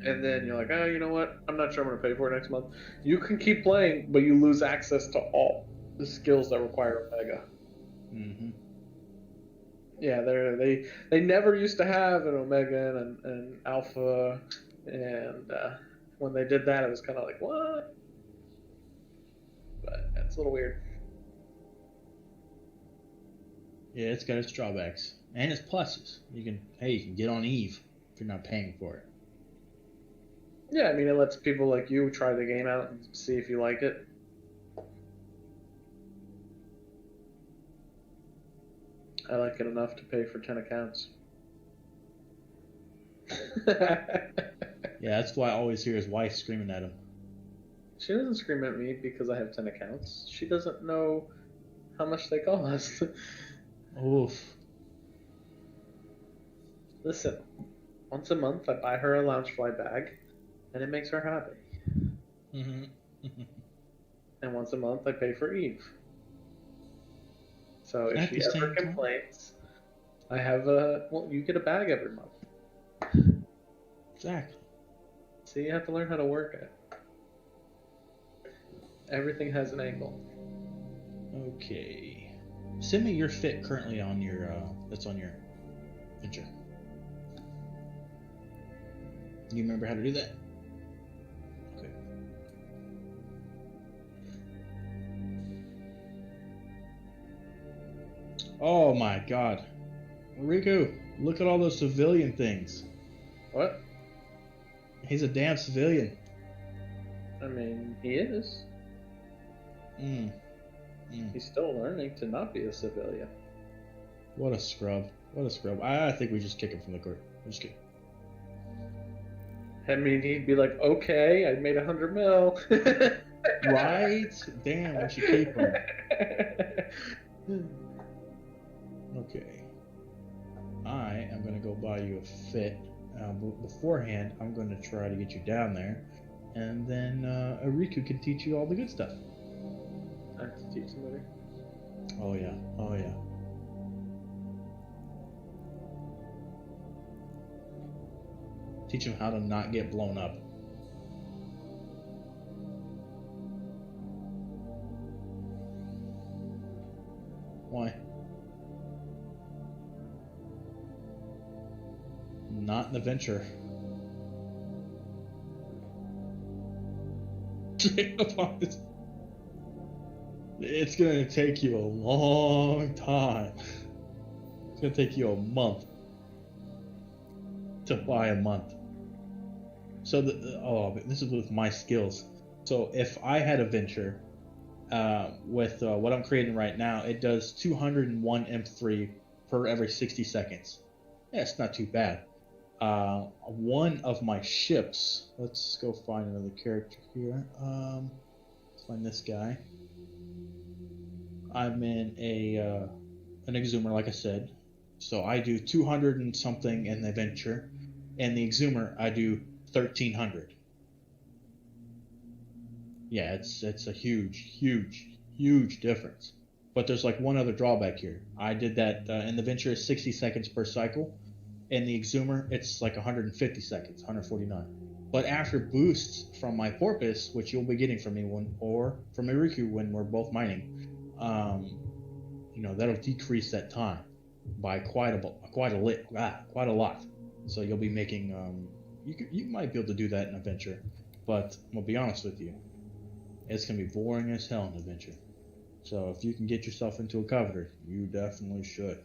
and then you're like, oh, you know what? I'm not sure I'm going to pay for it next month. You can keep playing, but you lose access to all the skills that require a mega. Mm-hmm. Yeah, they never used to have an omega and an alpha, and when they did that, it was kind of like, what? But that's a little weird. Yeah, it's got its drawbacks and its pluses. You can get on Eve if you're not paying for it. Yeah, I mean, it lets people like you try the game out and see if you like it. I like it enough to pay for 10 accounts. Yeah, that's why I always hear his wife screaming at him. She doesn't scream at me because I have 10 accounts. She doesn't know how much they cost. Oof. Listen, once a month I buy her a Loungefly bag, and it makes her happy. Mm-hmm. And once a month I pay for Eve. So if she ever complains, I have you get a bag every month. Exactly. So you have to learn how to work it. Everything has an angle. Okay. Send me your fit currently on your that's on your picture. You remember how to do that? Okay. Oh my god. Riku, look at all those civilian things. What? He's a damn civilian. I mean, he is. He's still learning to not be a civilian. What a scrub. What a scrub. I think we just kick him from the court. We just kick him. I mean, he'd be like, okay, I made 100 mil. Right? Damn, we should keep him. Okay. I am going to go buy you a fit. But beforehand, I'm going to try to get you down there. And then Riku can teach you all the good stuff. I have to teach somebody. Oh, yeah. Oh, yeah. Teach him how to not get blown up. Why? Not in the venture. It's gonna take you a long time. It's gonna take you a month to buy a month. So this is with my skills. So if I had a venture with what I'm creating right now, it does 201 M3 per every 60 seconds. Yeah, it's not too bad. One of my ships. Let's go find another character here. Let's find this guy. I'm in an exhumer, like I said. So I do 200 and something in the venture, and the exhumer I do 1300. Yeah, it's a huge difference. But there's like one other drawback here. I did that in the venture is 60 seconds per cycle. In the exhumer, it's like 150 seconds, 149. But after boosts from my porpoise, which you'll be getting from me or from Iriku when we're both mining, that'll decrease that time by quite a lot. So you'll be making you might be able to do that in a venture, but I'm gonna be honest with you, it's gonna be boring as hell in a venture. So if you can get yourself into a coveter, you definitely should.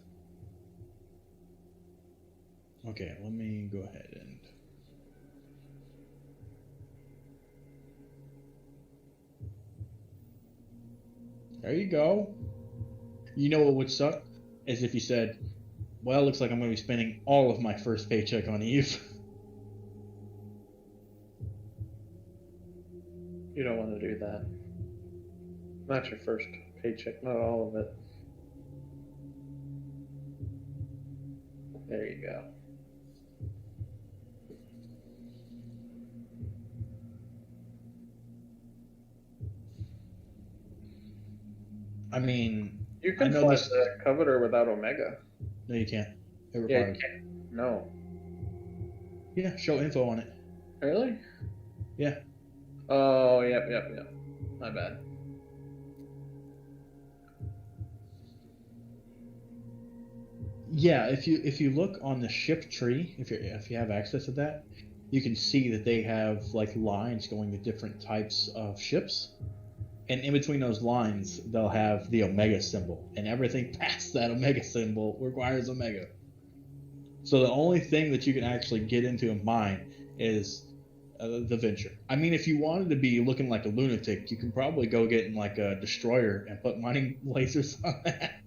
Okay, let me go ahead and there you go. You know what would suck? Is if you said, well, looks like I'm going to be spending all of my first paycheck on Eve. You don't want to do that. Not your first paycheck, not all of it. There you go. I mean, you can flash the coveter without Omega. No, you can't. Yeah, you can't. No. Yeah, show info on it. Really? Yeah. Oh, yep. My bad. Yeah, if you look on the ship tree, if you have access to that, you can see that they have like lines going to different types of ships. And in between those lines, they'll have the Omega symbol. And everything past that Omega symbol requires Omega. So the only thing that you can actually get into and mine is the venture. I mean, if you wanted to be looking like a lunatic, you can probably go get in like a destroyer and put mining lasers on that.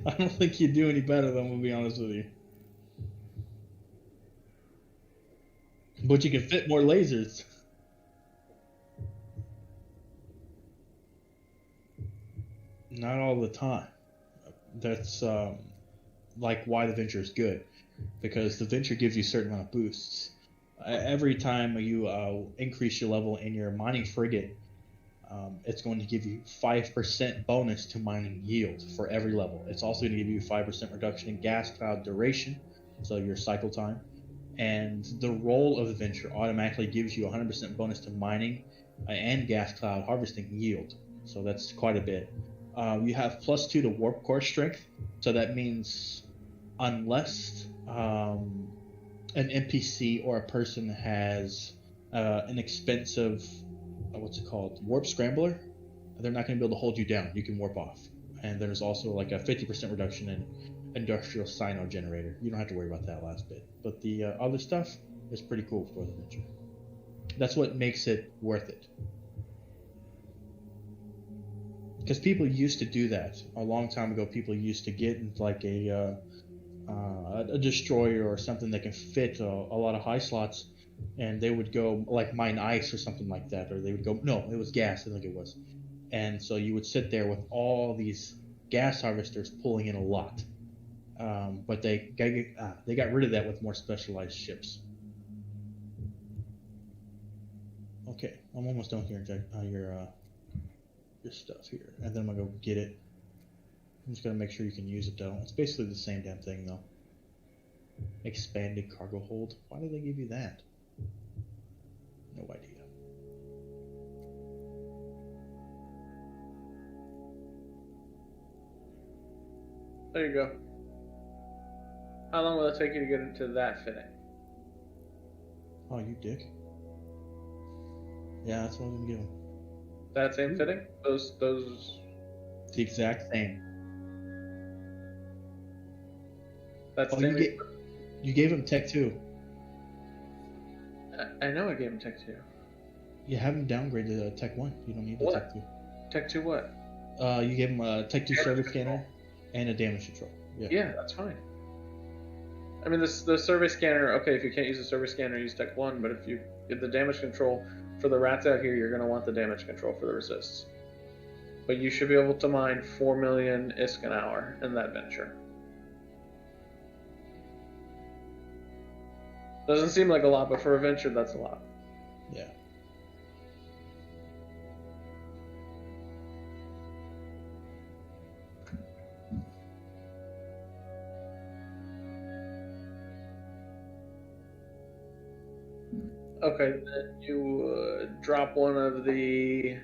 I don't think you'd do any better than, we'll be honest with you. But you can fit more lasers. Not all the time. That's like why the venture is good, because the venture gives you a certain amount of boosts. Every time you increase your level in your mining frigate, it's going to give you 5% bonus to mining yield for every level. It's also going to give you 5% reduction in gas cloud duration, so your cycle time. And the role of the venture automatically gives you 100% bonus to mining and gas cloud harvesting yield. So that's quite a bit. You have +2 to warp core strength, so that means unless an NPC or a person has an expensive warp scrambler, they're not going to be able to hold you down. You can warp off. And there's also like a 50% reduction in industrial cyno generator. You don't have to worry about that last bit, but the other stuff is pretty cool for the venture. That's what makes it worth it. Because people used to do that a long time ago. People used to get into like a destroyer or something that can fit a lot of high slots, and they would go like mine ice or something like that, or they would go, no, it was gas, I think it was. And so you would sit there with all these gas harvesters pulling in a lot. But they got rid of that with more specialized ships. Okay, I'm almost done here. Your stuff here, and then I'm gonna go get it. I'm just gonna make sure you can use it though. It's basically the same damn thing though. Expanded cargo hold. Why did they give you that? No idea. I There you go. How long will it take you to get into that fitting? Oh, you dick. Yeah, that's what I'm gonna give him. That same fitting? Those. The exact same. That's Oh, the same. you gave him Tech 2. I know I gave him Tech 2. You have him downgrade to Tech 1. You don't need the What? Tech 2. Tech 2 what? You gave him a Tech 2 Damage service control. scanner and a damage control. Yeah. Yeah, that's fine. I mean, the service scanner, okay, if you can't use the service scanner, use Tech 1, but if you get the damage control for the rats out here, you're going to want the damage control for the resists. But you should be able to mine 4 million ISK an hour in that venture. Doesn't seem like a lot, but for a venture, that's a lot. Yeah. Okay, then you drop one of the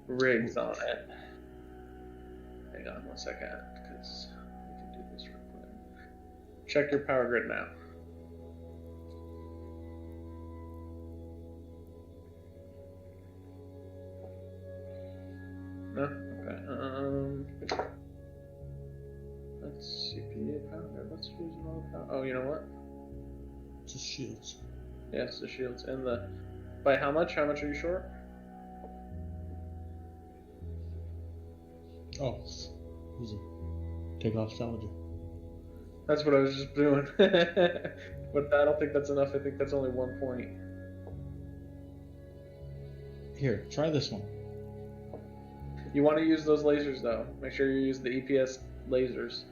rigs on it. Hang on 1 second, because we can do this real quick. Check your power grid now. No? Okay. Let's CPU power grid. Let's use another power. Oh, you know what? It's just shields. Yes, the shields and the. By how much? How much are you short? Oh, easy. Take off salvager. That's what I was just doing. But I don't think that's enough. I think that's only 1 point. Here, try this one. You want to use those lasers though. Make sure you use the EPS lasers.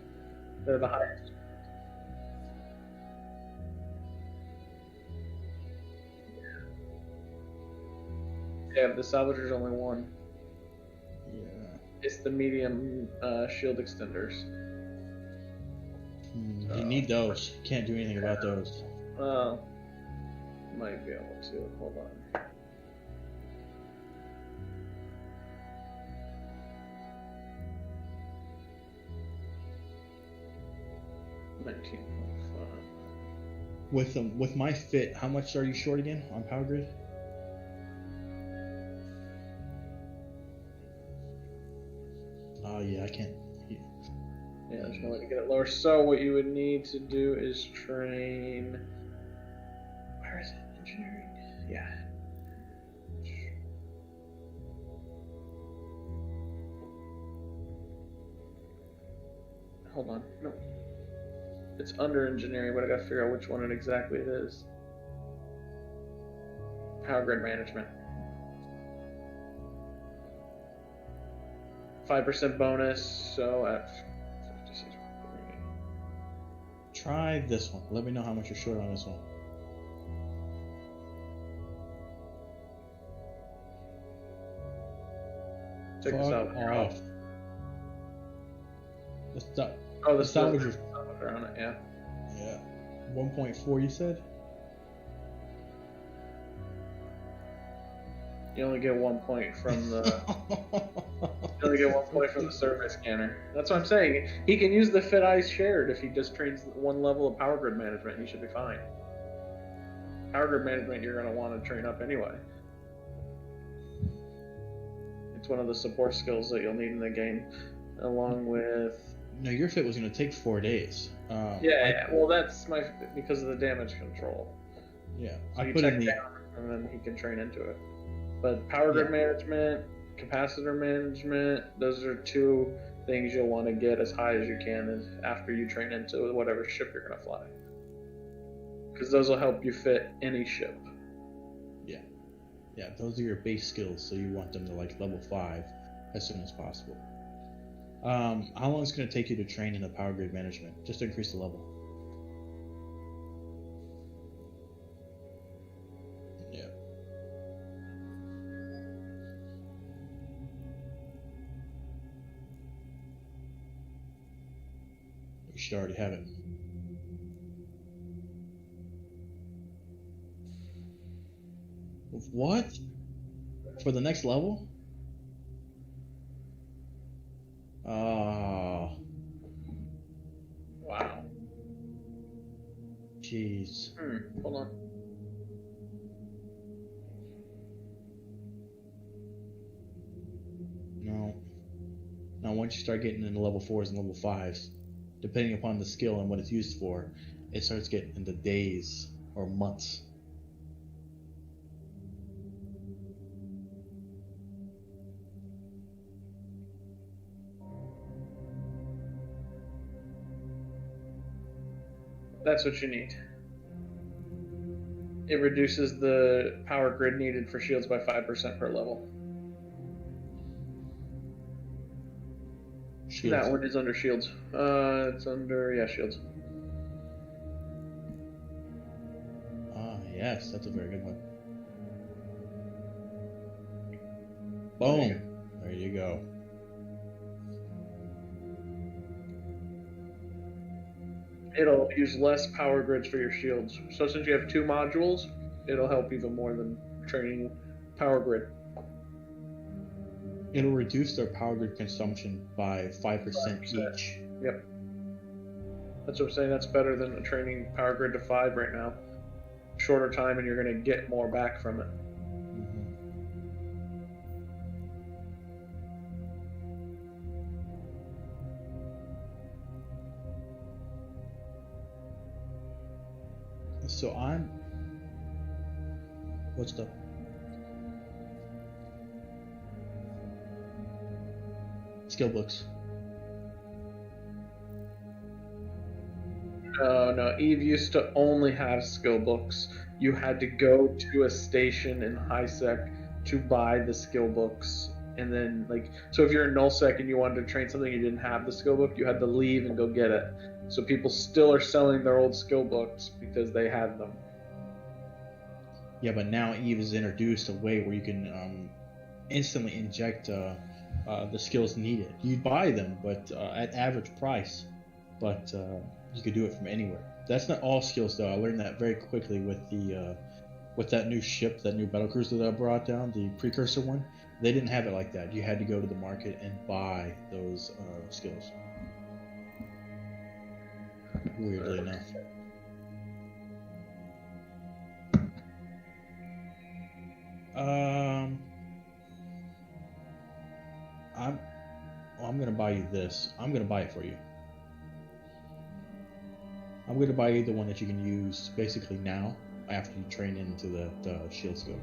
They're the highest. Yeah, the salvager's only 1. Yeah. It's the medium shield extenders. You need those. You can't do anything about those. Well, might be able to. Hold on. With my fit, how much are you short again on power grid? Oh yeah, I can't. Yeah, there's no way to get it lower. So what you would need to do is train. Where is it? Engineering. Yeah. Hold on. No. It's under engineering, but I gotta figure out which one exactly it is. Power grid management. 5% bonus, so at 56. Try this one. Let me know how much you're short on this one. Check this out. Off. Oh, the salvager on it, yeah. Yeah. 1.4 you said? You only get 1 point from the you only get 1 point from the service scanner. That's what I'm saying. He can use the fit eyes shared if he just trains 1 level of power grid management. He should be fine. Power grid management you're going to want to train up anyway. It's one of the support skills that you'll need in the game, along with. No, your fit was going to take 4 days. Well, that's because of the damage control. Yeah, So I you put check in the. down, and then he can train into it. But power grid management, capacitor management, those are 2 things you'll want to get as high as you can after you train into whatever ship you're going to fly. Because those will help you fit any ship. Yeah, those are your base skills, so you want them to like level 5 as soon as possible. How long is it going to take you to train in the power grid management, just to increase the level? Yeah. You should already have it. What? For the next level? Jeez. Hold on. No. Now, once you start getting into level 4s and level 5s, depending upon the skill and what it's used for, it starts getting into days or months. That's what you need. It reduces the power grid needed for shields by 5% per level. Shields. That one is under shields. It's under, yeah, shields. Yes, that's a very good one. Boom. There you go. It'll use less power grids for your shields. So since you have 2 modules, it'll help even more than training power grid. It'll reduce their power grid consumption by 5% each. Yep. That's what I'm saying. That's better than training power grid to 5 right now. Shorter time, and you're going to get more back from it. So what's the skill books? No, Eve used to only have skill books. You had to go to a station in HighSec to buy the skill books. And then, so if you're in nullsec and you wanted to train something you didn't have the skill book, you had to leave and go get it. So people still are selling their old skill books because they had them. Yeah, but now Eve has introduced a way where you can instantly inject the skills needed. You buy them, but at average price. But you could do it from anywhere. That's not all skills, though. I learned that very quickly with that new ship, that new battlecruiser that I brought down, the precursor one. They didn't have it like that. You had to go to the market and buy those skills. Weirdly enough. I'm gonna buy you this. I'm gonna buy it for you. I'm gonna buy you the one that you can use basically now after you train into the shield skill.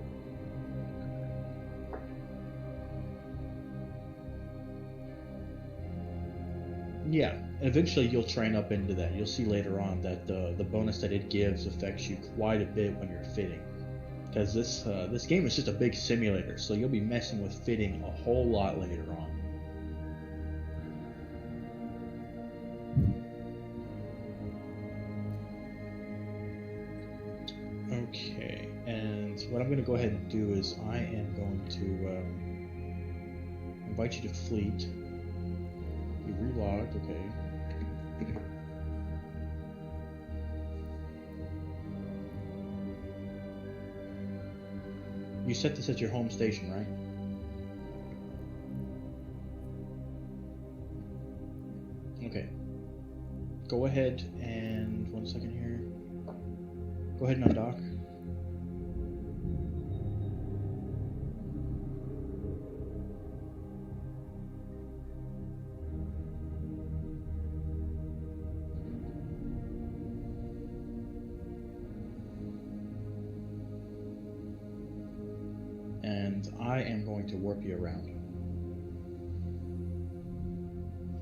Yeah, eventually you'll train up into that. You'll see later on that the bonus that it gives affects you quite a bit when you're fitting. Because this game is just a big simulator, so you'll be messing with fitting a whole lot later on. Okay, and what I'm going to go ahead and do is I am going to invite you to fleet. You relogged, okay. You set this as your home station, right? Okay. Go ahead and 1 second here. Go ahead and undock. And I am going to warp you around.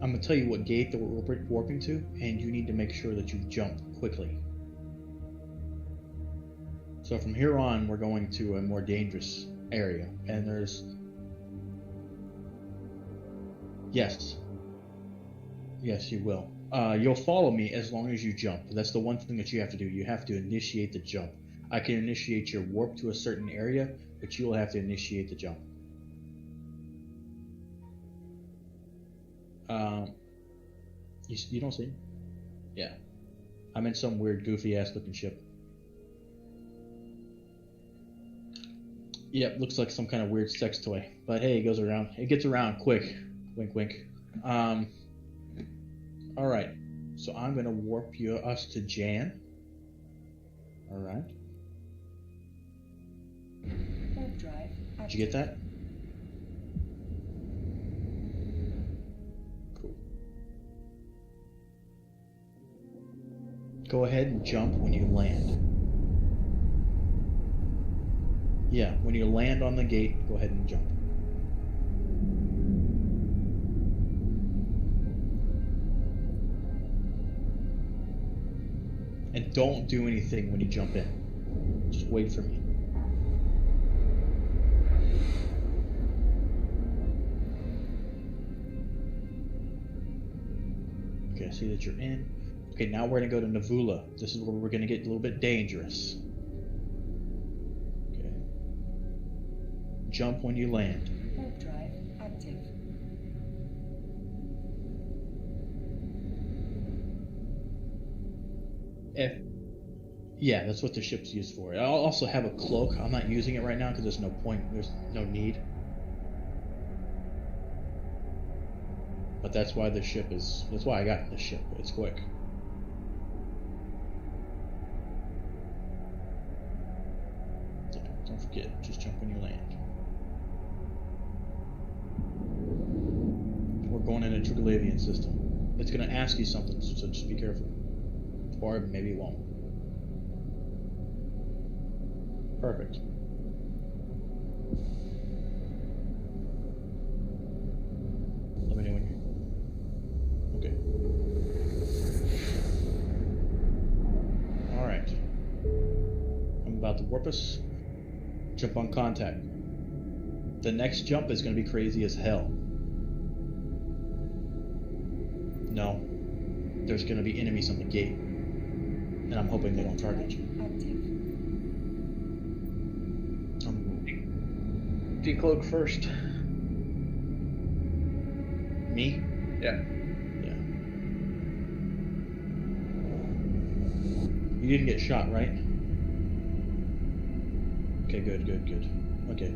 I'm going to tell you what gate that we're warping to, and you need to make sure that you jump quickly. So from here on, we're going to a more dangerous area, and there's... Yes, you will. You'll follow me as long as you jump. That's the one thing that you have to do. You have to initiate the jump. I can initiate your warp to a certain area, but you will have to initiate the jump. You don't see? Yeah. I'm in some weird, goofy-ass looking ship. Yep, looks like some kind of weird sex toy. But hey, it goes around. It gets around quick. Wink, wink. Alright. So I'm going to warp us to Jan. All right. Warp drive. Did you get that? Cool. Go ahead and jump when you land. Yeah, when you land on the gate, go ahead and jump. And don't do anything when you jump in. Just wait for me. Okay, I see that you're in. Okay, now we're gonna go to Navula. This is where we're gonna get a little bit dangerous. Okay. Jump when you land. Warp drive active. Yeah, that's what the ship's used for. I'll also have a cloak. I'm not using it right now because there's no point. There's no need. But that's why the ship is. That's why I got the ship. It's quick. Don't forget, just jump when you land. We're going in a Triglavian system. It's going to ask you something, so just be careful. Or maybe it won't. Perfect. Let me know when you're... Okay. Alright. I'm about to warp us. Jump on contact. The next jump is going to be crazy as hell. No. There's going to be enemies on the gate. And I'm hoping they don't target you. Decloak first. Me? Yeah. Yeah. You didn't get shot, right? Okay, good. Okay.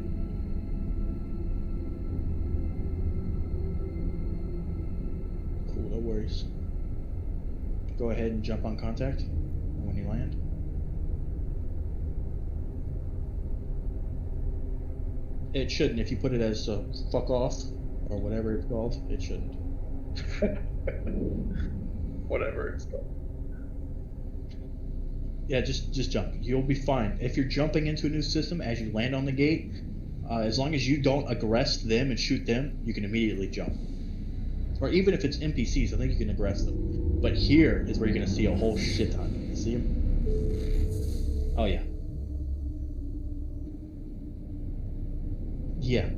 Cool, no worries. Go ahead and jump on contact when you land. It shouldn't. If you put it as fuck off or whatever it's called, it shouldn't. Whatever it's called. Yeah, just jump. You'll be fine. If you're jumping into a new system as you land on the gate, as long as you don't aggress them and shoot them, you can immediately jump. Or even if it's NPCs, I think you can aggress them. But here is where you're going to see a whole shit ton. See them? Oh, yeah. Yeah.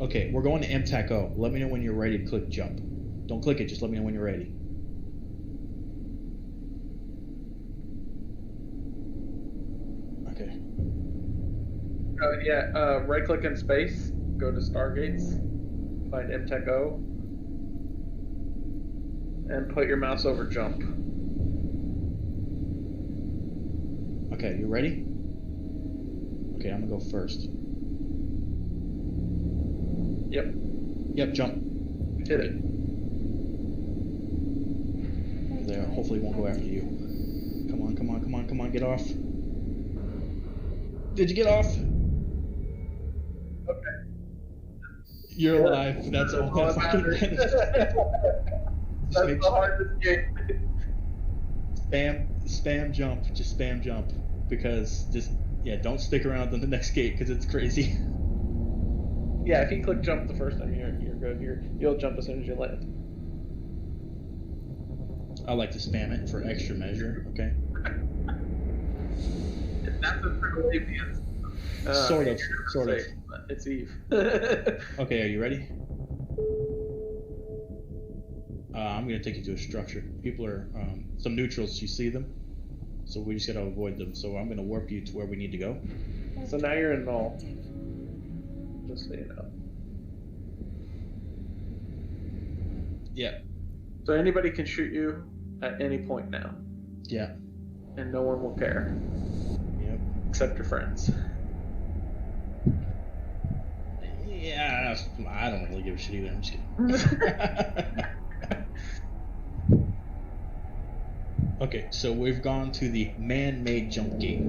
Okay, we're going to MTAC-O. Let me know when you're ready to click jump. Don't click it, just let me know when you're ready. Okay. Right click in space, go to Stargates, find MTAC-O, and put your mouse over jump. Okay, you ready? Okay, I'm gonna go first. Yep, jump. Hit it. There, hopefully it won't go after you. Come on, get off. Did you get off? Okay. You're alive. That's all that fucking matters. That's the hardest game. Spam jump. Just spam jump. Because don't stick around on the next gate because it's crazy. Yeah, if you click jump the first time, you're good. You'll jump as soon as you land. I like to spam it for extra measure, okay? That's a Triglavian. Sort of. It's Eve. Okay, are you ready? I'm gonna take you to a structure. People are some neutrals. You see them, so we just gotta avoid them. So I'm gonna warp you to where we need to go. So now you're in null. Just so you know. Yeah. So anybody can shoot you at any point now. Yeah. And no one will care. Yep. Except your friends. Yeah, I don't really give a shit either. I'm just kidding. Okay, so we've gone to the man-made jump gate.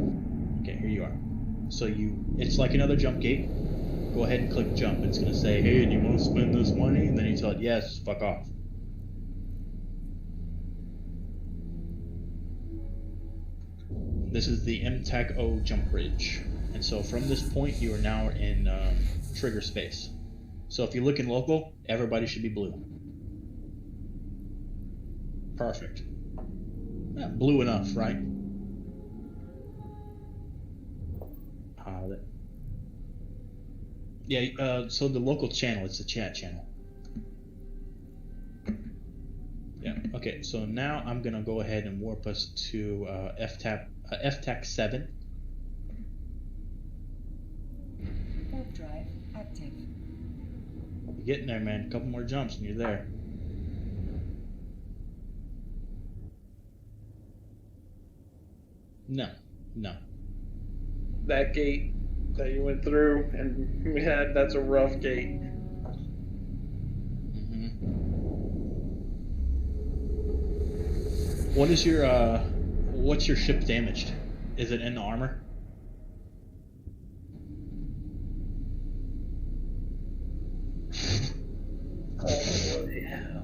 Okay, here you are. So it's like another jump gate. Go ahead and click jump. It's gonna say, hey, do you want to spend this money? And then you tell it, yes, fuck off. This is the MTAC-O jump bridge. And so from this point, you are now in trigger space. So if you look in local, everybody should be blue. Perfect. Yeah, blue enough, right? Yeah, so the local channel, it's the chat channel. Yeah, okay, so now I'm gonna go ahead and warp us to FTAC 7. Warp drive active. You're getting there, man. A couple more jumps and you're there. No. That gate that you went through and we had, that's a rough gate. What is your what's your ship damaged? Is it in the armor?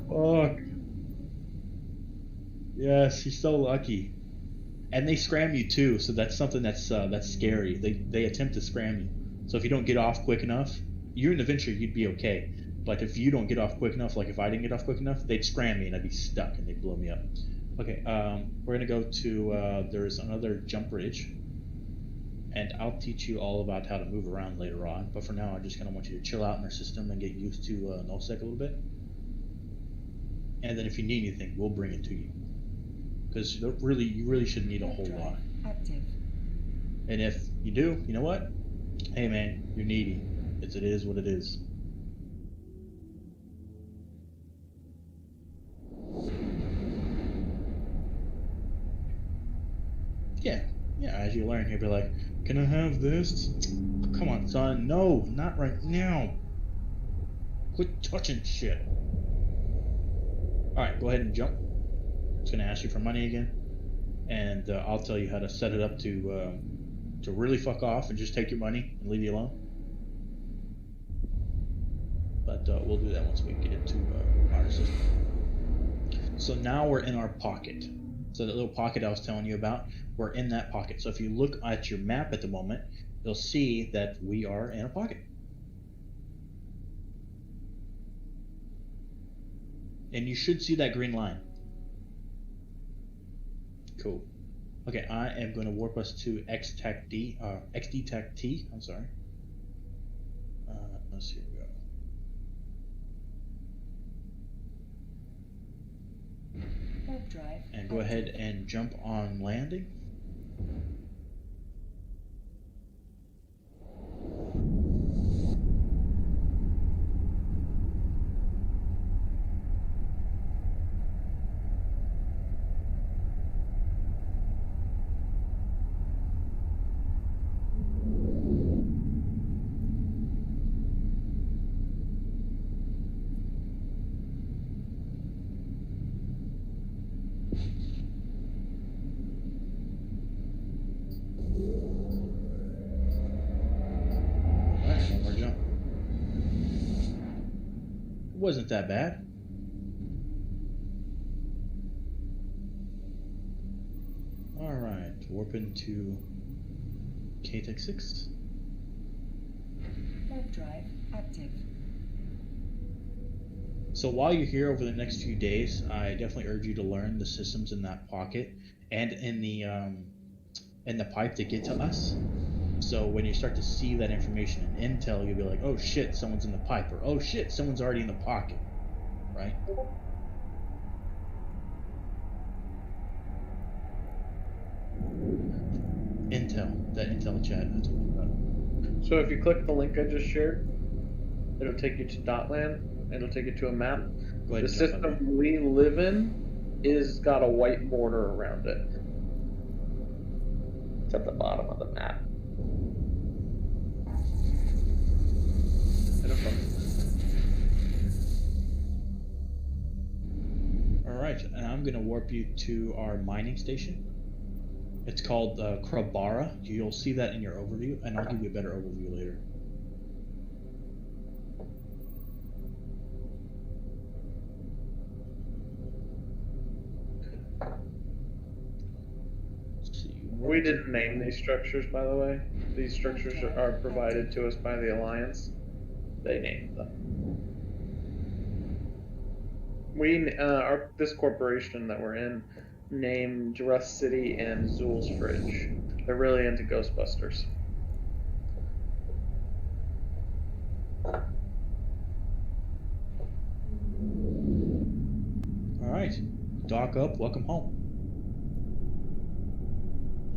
Fuck. Yes, he's so lucky. And they scram you too, so that's something that's scary. They attempt to scram you. So if you don't get off quick enough, you're in the venture, you'd be okay. But if you don't get off quick enough, like if I didn't get off quick enough, they'd scram me and I'd be stuck and they'd blow me up. Okay, we're gonna go to there's another jump bridge, and I'll teach you all about how to move around later on. But for now, I just kind of want you to chill out in our system and get used to nullsec a little bit. And then if you need anything, we'll bring it to you. Because you really shouldn't need a whole lot. Active. And if you do, you know what? Hey man, you're needy. It is what it is. Yeah, as you learn, you'll be like, can I have this? Come on, son. No, not right now. Quit touching shit. Alright, go ahead and jump. It's going to ask you for money again. And I'll tell you how to set it up to really fuck off and just take your money and leave you alone. But we'll do that once we get into our system. So now we're in our pocket. So that little pocket I was telling you about, we're in that pocket. So if you look at your map at the moment, you'll see that we are in a pocket. And you should see that green line. Cool. Okay, I am going to warp us to XD-TAC T. I'm sorry. Let's see. Here we go. Warp drive. And go ahead and jump on landing. Wasn't that bad. Alright, warp into KTEC 6. Warp drive active. So while you're here over the next few days, I definitely urge you to learn the systems in that pocket and in the pipe to get to us. So when you start to see that information in intel, you'll be like, oh shit, someone's in the pipe, or oh shit, someone's already in the pocket, right? Intel, that intel chat I told you about. So if you click the link I just shared, it'll take you to Dotland. It'll take you to a map. Go ahead The system we live in is got a white border around it. It's at the bottom of the map. Alright, and I'm going to warp you to our mining station. It's called Krabara. You'll see that in your overview, and I'll give you a better overview later. We didn't name these structures, by the way. These structures are provided to us by the Alliance. They named them. This corporation that we're in named Rust City and Zool's Fridge. They're really into Ghostbusters. Alright, dock up, welcome home.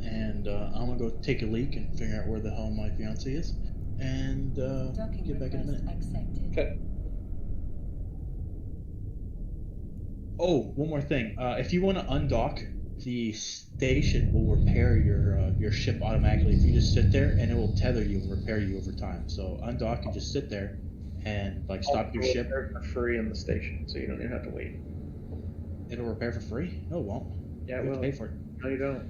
And I'm gonna go take a leak and figure out where the hell my fiance is, and get back in a minute. Accepted. Okay. Oh, one more thing. If you want to undock, the station will repair your ship automatically. If you just sit there, and it will tether you and repair you over time. So undock and just sit there, and like stop your ship. For free in the station, so you don't even have to wait. It'll repair for free? No, it won't. Yeah, you have to pay for it. No, you don't.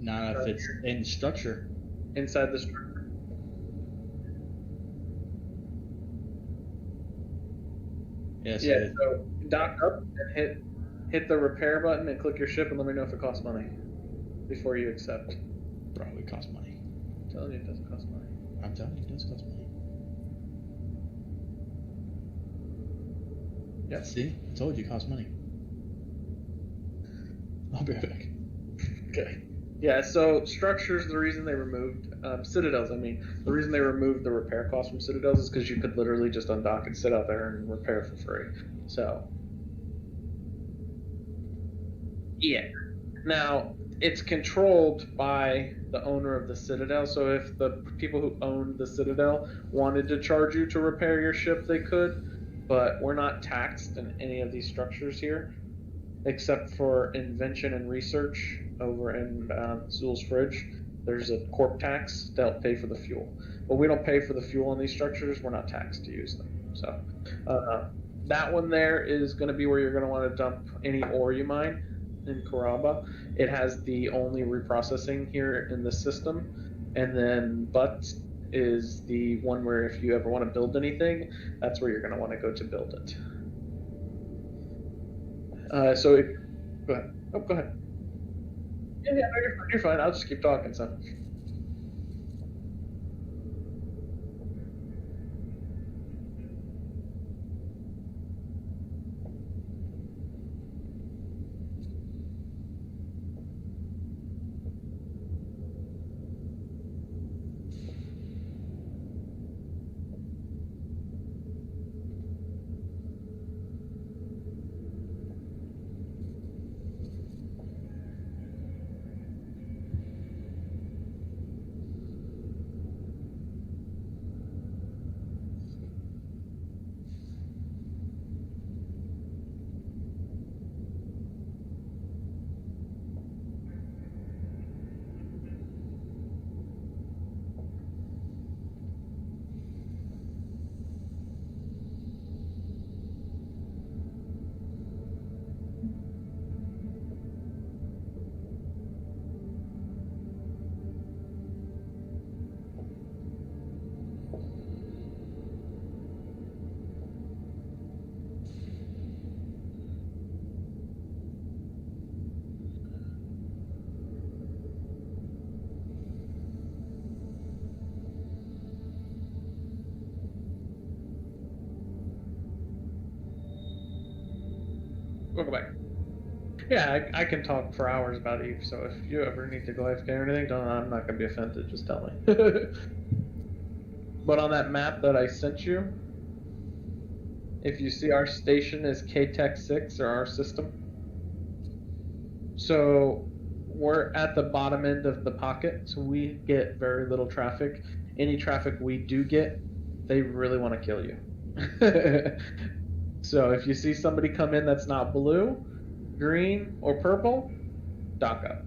Not if it's in structure. Inside the structure. Yes. Yeah. So dock up and hit the repair button and click your ship and let me know if it costs money before you accept. Probably costs money. I'm telling you, it doesn't cost money. I'm telling you, it does cost money. Yep. See, I told you it costs money. I'll be right back. Okay. Yeah, so structures, the reason they removed, citadels, I mean, the reason they removed the repair cost from citadels is because you could literally just undock and sit out there and repair for free. So, yeah. Now, it's controlled by the owner of the citadel, so if the people who owned the citadel wanted to charge you to repair your ship, they could, but we're not taxed in any of these structures here, except for invention and research over in Zool's Fridge. There's a corp tax to help pay for the fuel. But we don't pay for the fuel on these structures. We're not taxed to use them. So that one there is going to be where you're going to want to dump any ore you mine in Karaba. It has the only reprocessing here in the system. And then Butt is the one where if you ever want to build anything, that's where you're going to want to go to build it. Go ahead. Oh, go ahead. Yeah, no, you're fine. I'll just keep talking, so. Welcome back. Yeah, I can talk for hours about Eve, so if you ever need to go AFK or anything, I'm not going to be offended, just tell me. But on that map that I sent you, if you see our station is KTEC 6, or our system. So we're at the bottom end of the pocket, so we get very little traffic. Any traffic we do get, they really want to kill you. So if you see somebody come in that's not blue, green, or purple, dock up.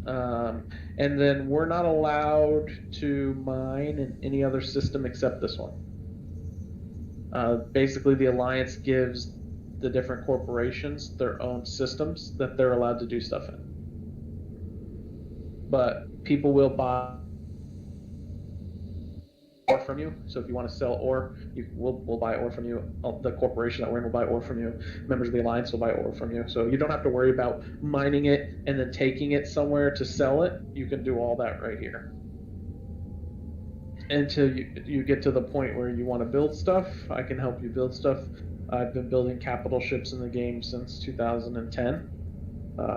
And then we're not allowed to mine in any other system except this one. Basically, the Alliance gives the different corporations their own systems that they're allowed to do stuff in. But people will buy ore from you. So if you want to sell ore, we'll buy ore from you. The corporation that we're in will buy ore from you. Members of the alliance will buy ore from you. So you don't have to worry about mining it and then taking it somewhere to sell it. You can do all that right here. Until you get to the point where you want to build stuff, I can help you build stuff. I've been building capital ships in the game since 2010.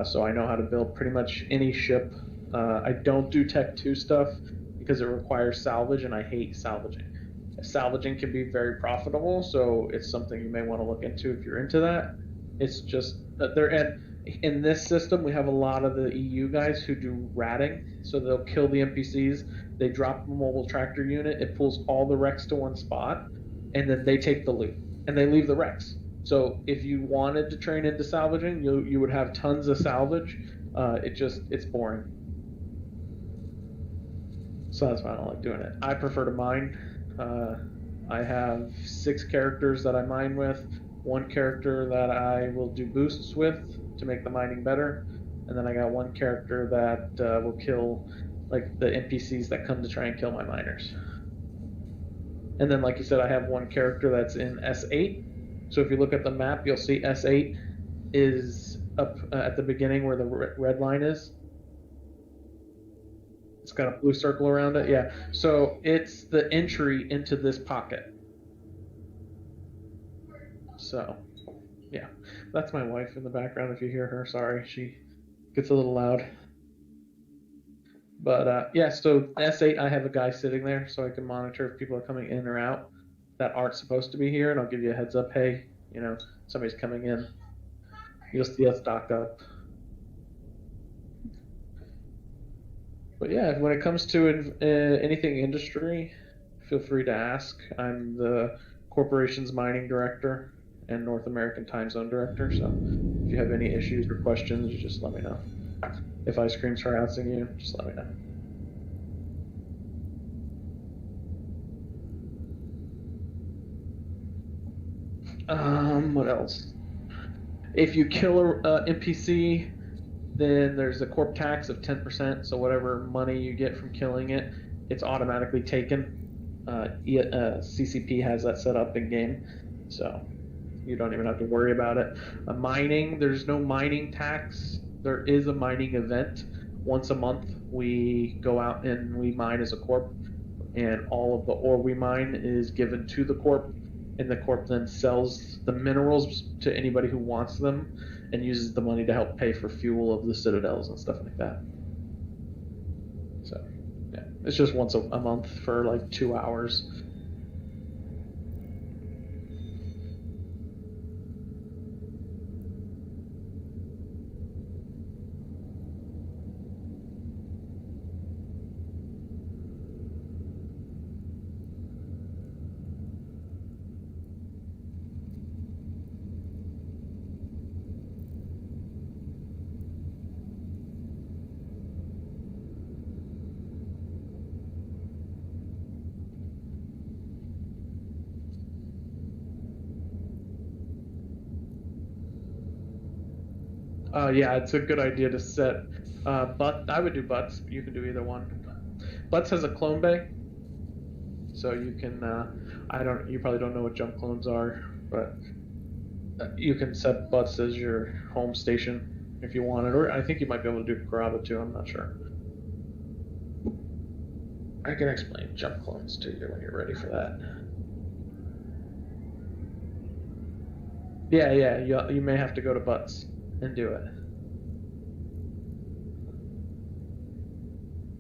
So I know how to build pretty much any ship. I don't do Tech 2 stuff because it requires salvage, and I hate salvaging. Salvaging can be very profitable, so it's something you may want to look into if you're into that. It's just that in this system, we have a lot of the EU guys who do ratting, so they'll kill the NPCs, they drop a mobile tractor unit, it pulls all the wrecks to one spot, and then they take the loot, and they leave the wrecks. So if you wanted to train into salvaging, you would have tons of salvage. It's boring. So that's why I don't like doing it. I prefer to mine. I have 6 characters that I mine with, 1 character that I will do boosts with to make the mining better, and then I got 1 character that will kill like the NPCs that come to try and kill my miners. And then, like you said, I have 1 character that's in S8. So if you look at the map, you'll see S8 is up at the beginning where the red line is. It's got a blue circle around it. Yeah. So it's the entry into this pocket. So, yeah. That's my wife in the background if you hear her. Sorry. She gets a little loud. But, yeah, so S8, I have a guy sitting there so I can monitor if people are coming in or out that aren't supposed to be here, and I'll give you a heads up. Hey, somebody's coming in. You'll see us dock up. But yeah, when it comes to anything industry, feel free to ask. I'm the corporation's mining director and North American time zone director, so if you have any issues or questions, you just let me know. If ice cream's harassing you, just let me know. What else? If you kill a NPC, then there's a corp tax of 10%, so whatever money you get from killing it, it's automatically taken. CCP has that set up in game, so you don't even have to worry about it. Mining, there's no mining tax. There is a mining event. Once a month, we go out and we mine as a corp, and all of the ore we mine is given to the corp, and the corp then sells the minerals to anybody who wants them and uses the money to help pay for fuel of the citadels and stuff like that. So, yeah, it's just once a month for like 2 hours. Yeah, it's a good idea to set. But I would do Butts. You can do either one. Butts has a clone bay, so you can. You probably don't know what jump clones are, but you can set Butts as your home station if you want it, or I think you might be able to do Graba too. I'm not sure. I can explain jump clones to you when you're ready for that. Yeah. You may have to go to Butts and do it.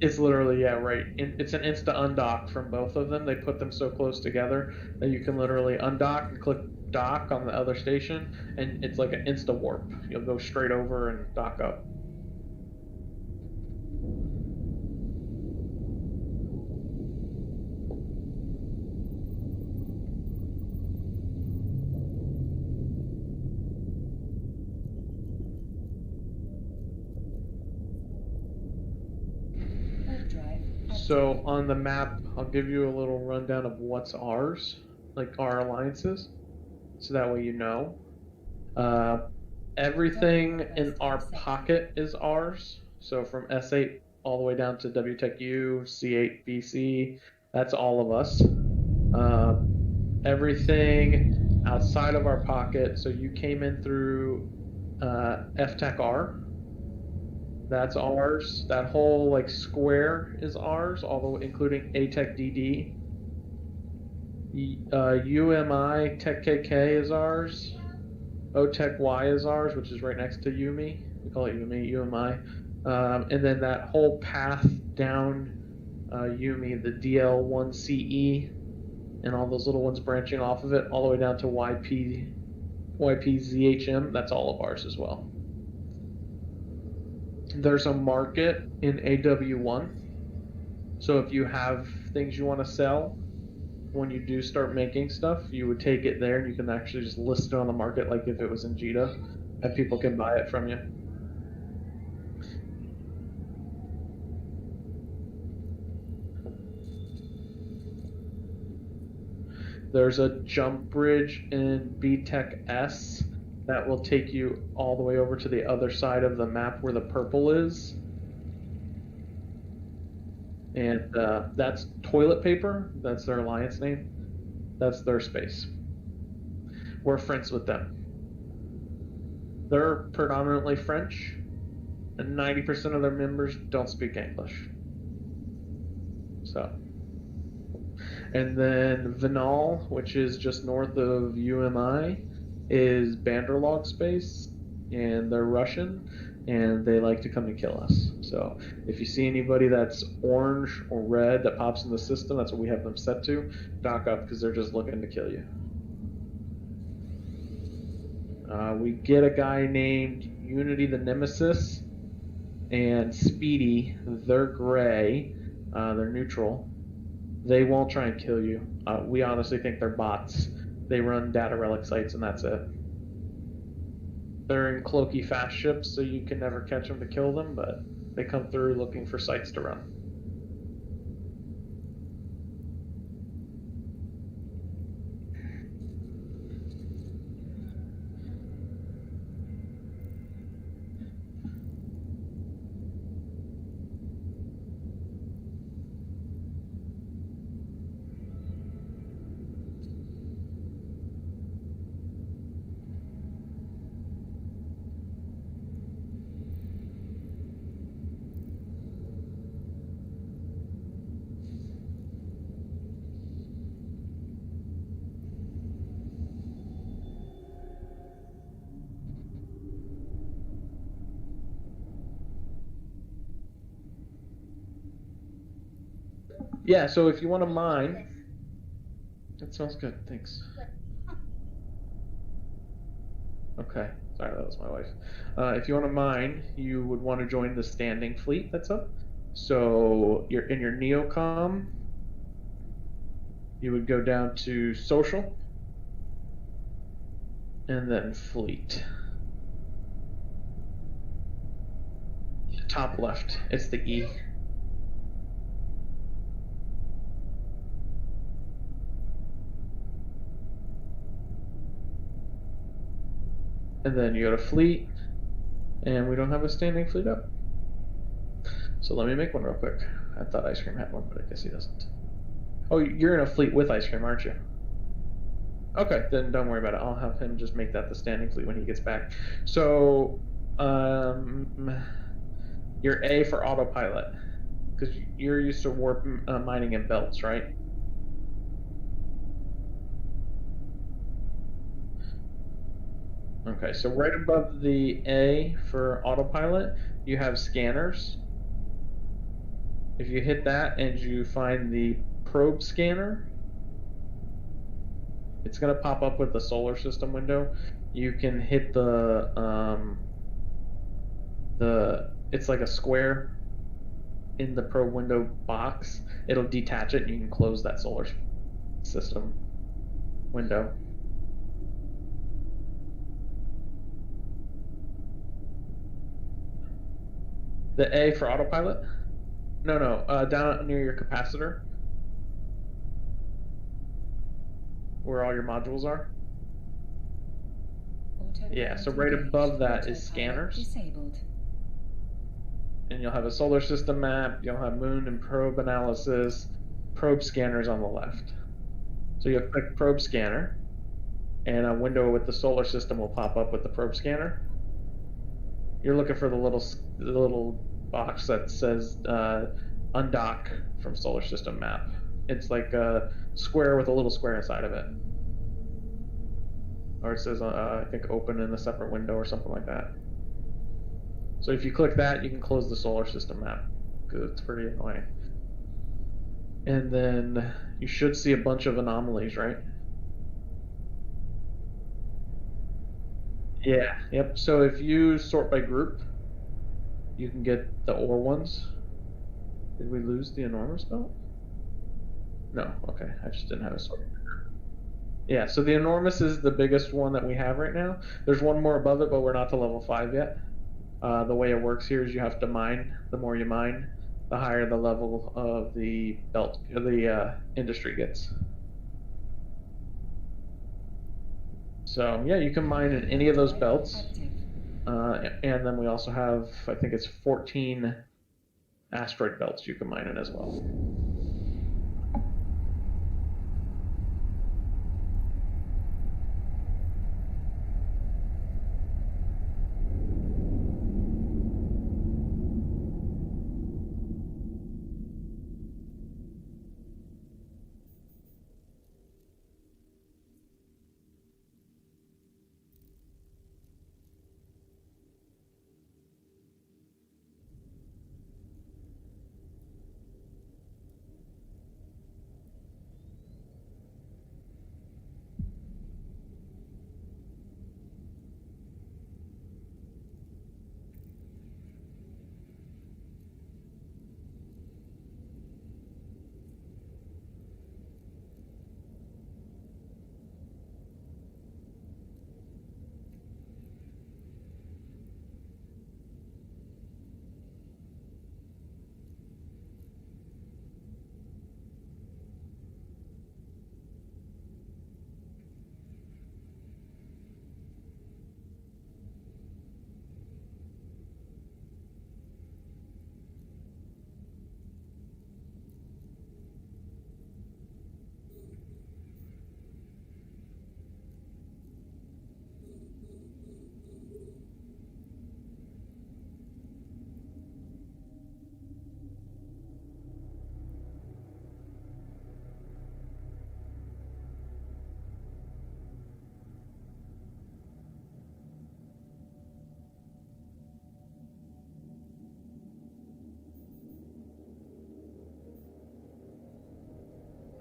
It's literally, yeah, right. It's an insta undock from both of them. They put them so close together that you can literally undock and click dock on the other station, and it's like an insta warp. You'll go straight over and dock up. So on the map, I'll give you a little rundown of what's ours, like our alliances, so that way you know. Everything in our pocket is ours. So from S8 all the way down to WTEC-U, C8, BC, that's all of us. Everything outside of our pocket, so you came in through FTEC-R, that's ours. That whole like square is ours, although including ATEC-DD. UMI Tech KK is ours. OTEC Y is ours, which is right next to UMI. We call it UMI. And then that whole path down UMI, the DL1CE, and all those little ones branching off of it, all the way down to YPZHM, that's all of ours as well. There's a market in AW1. So if you have things you want to sell, when you do start making stuff, you would take it there and you can actually just list it on the market like if it was in JITA, and people can buy it from you. There's a jump bridge in BTEC S that will take you all the way over to the other side of the map where the purple is. And that's Toilet Paper. That's their alliance name. That's their space. We're friends with them. They're predominantly French, and 90% of their members don't speak English. So, and then Vinal, which is just north of UMI, is Banderlog space, and they're Russian, and they like to come and kill us. So if you see anybody that's orange or red that pops in the system, that's what we have them set to. Dock up, because they're just looking to kill you. We get a guy named Unity the Nemesis and Speedy. They're gray. They're neutral. They won't try and kill you. We honestly think they're bots. They run data relic sites, and that's it. They're in cloaky fast ships, so you can never catch them to kill them, but they come through looking for sites to run. Yeah, so if you want to mine, that sounds good, thanks. Okay, sorry, that was my wife. If you want to mine, you would want to join the standing fleet that's up. So you're in your Neocom, you would go down to social, and then fleet. Top left, it's the E. And then you go to fleet, and we don't have a standing fleet up. So let me make one real quick. I thought Ice Cream had one, but I guess he doesn't. Oh, you're in a fleet with Ice Cream, aren't you? Okay, then don't worry about it. I'll have him just make that the standing fleet when he gets back. So, you're A for autopilot, because you're used to warp mining in belts, right? Okay, so right above the A for autopilot, you have scanners. If you hit that and you find the probe scanner, it's going to pop up with the solar system window. You can hit it's like a square in the probe window box. It'll detach it and you can close that solar system window. The A for autopilot? No, down near your capacitor, where all your modules are. Yeah, so right above that is scanners. Disabled. And you'll have a solar system map, you'll have moon and probe analysis, probe scanners on the left. So you'll click probe scanner, and a window with the solar system will pop up with the probe scanner. You're looking for the little box that says undock from solar system map. It's like a square with a little square inside of it. Or it says, I think, open in a separate window or something like that. So if you click that, you can close the solar system map, because it's pretty annoying. And then you should see a bunch of anomalies, right? Yeah, yep. So if you sort by group, you can get the ore ones. Did we lose the enormous belt? No, okay. I just didn't have a sort. Yeah, so the enormous is the biggest one that we have right now. There's one more above it, but we're not to level 5 yet. The way it works here is you have to mine. The more you mine, the higher the level of the belt, the industry gets. So yeah, you can mine in any of those belts. And then we also have, I think it's 14 asteroid belts you can mine in as well.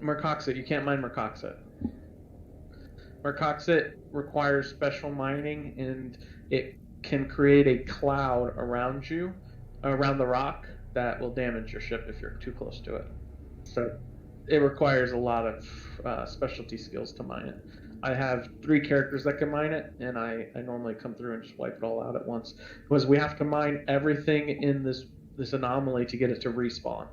Mercoxit, you can't mine Mercoxit. Mercoxit requires special mining, and it can create a cloud around you, around the rock, that will damage your ship if you're too close to it. So it requires a lot of specialty skills to mine it. I have 3 characters that can mine it, and I normally come through and just wipe it all out at once, because we have to mine everything in this anomaly to get it to respawn.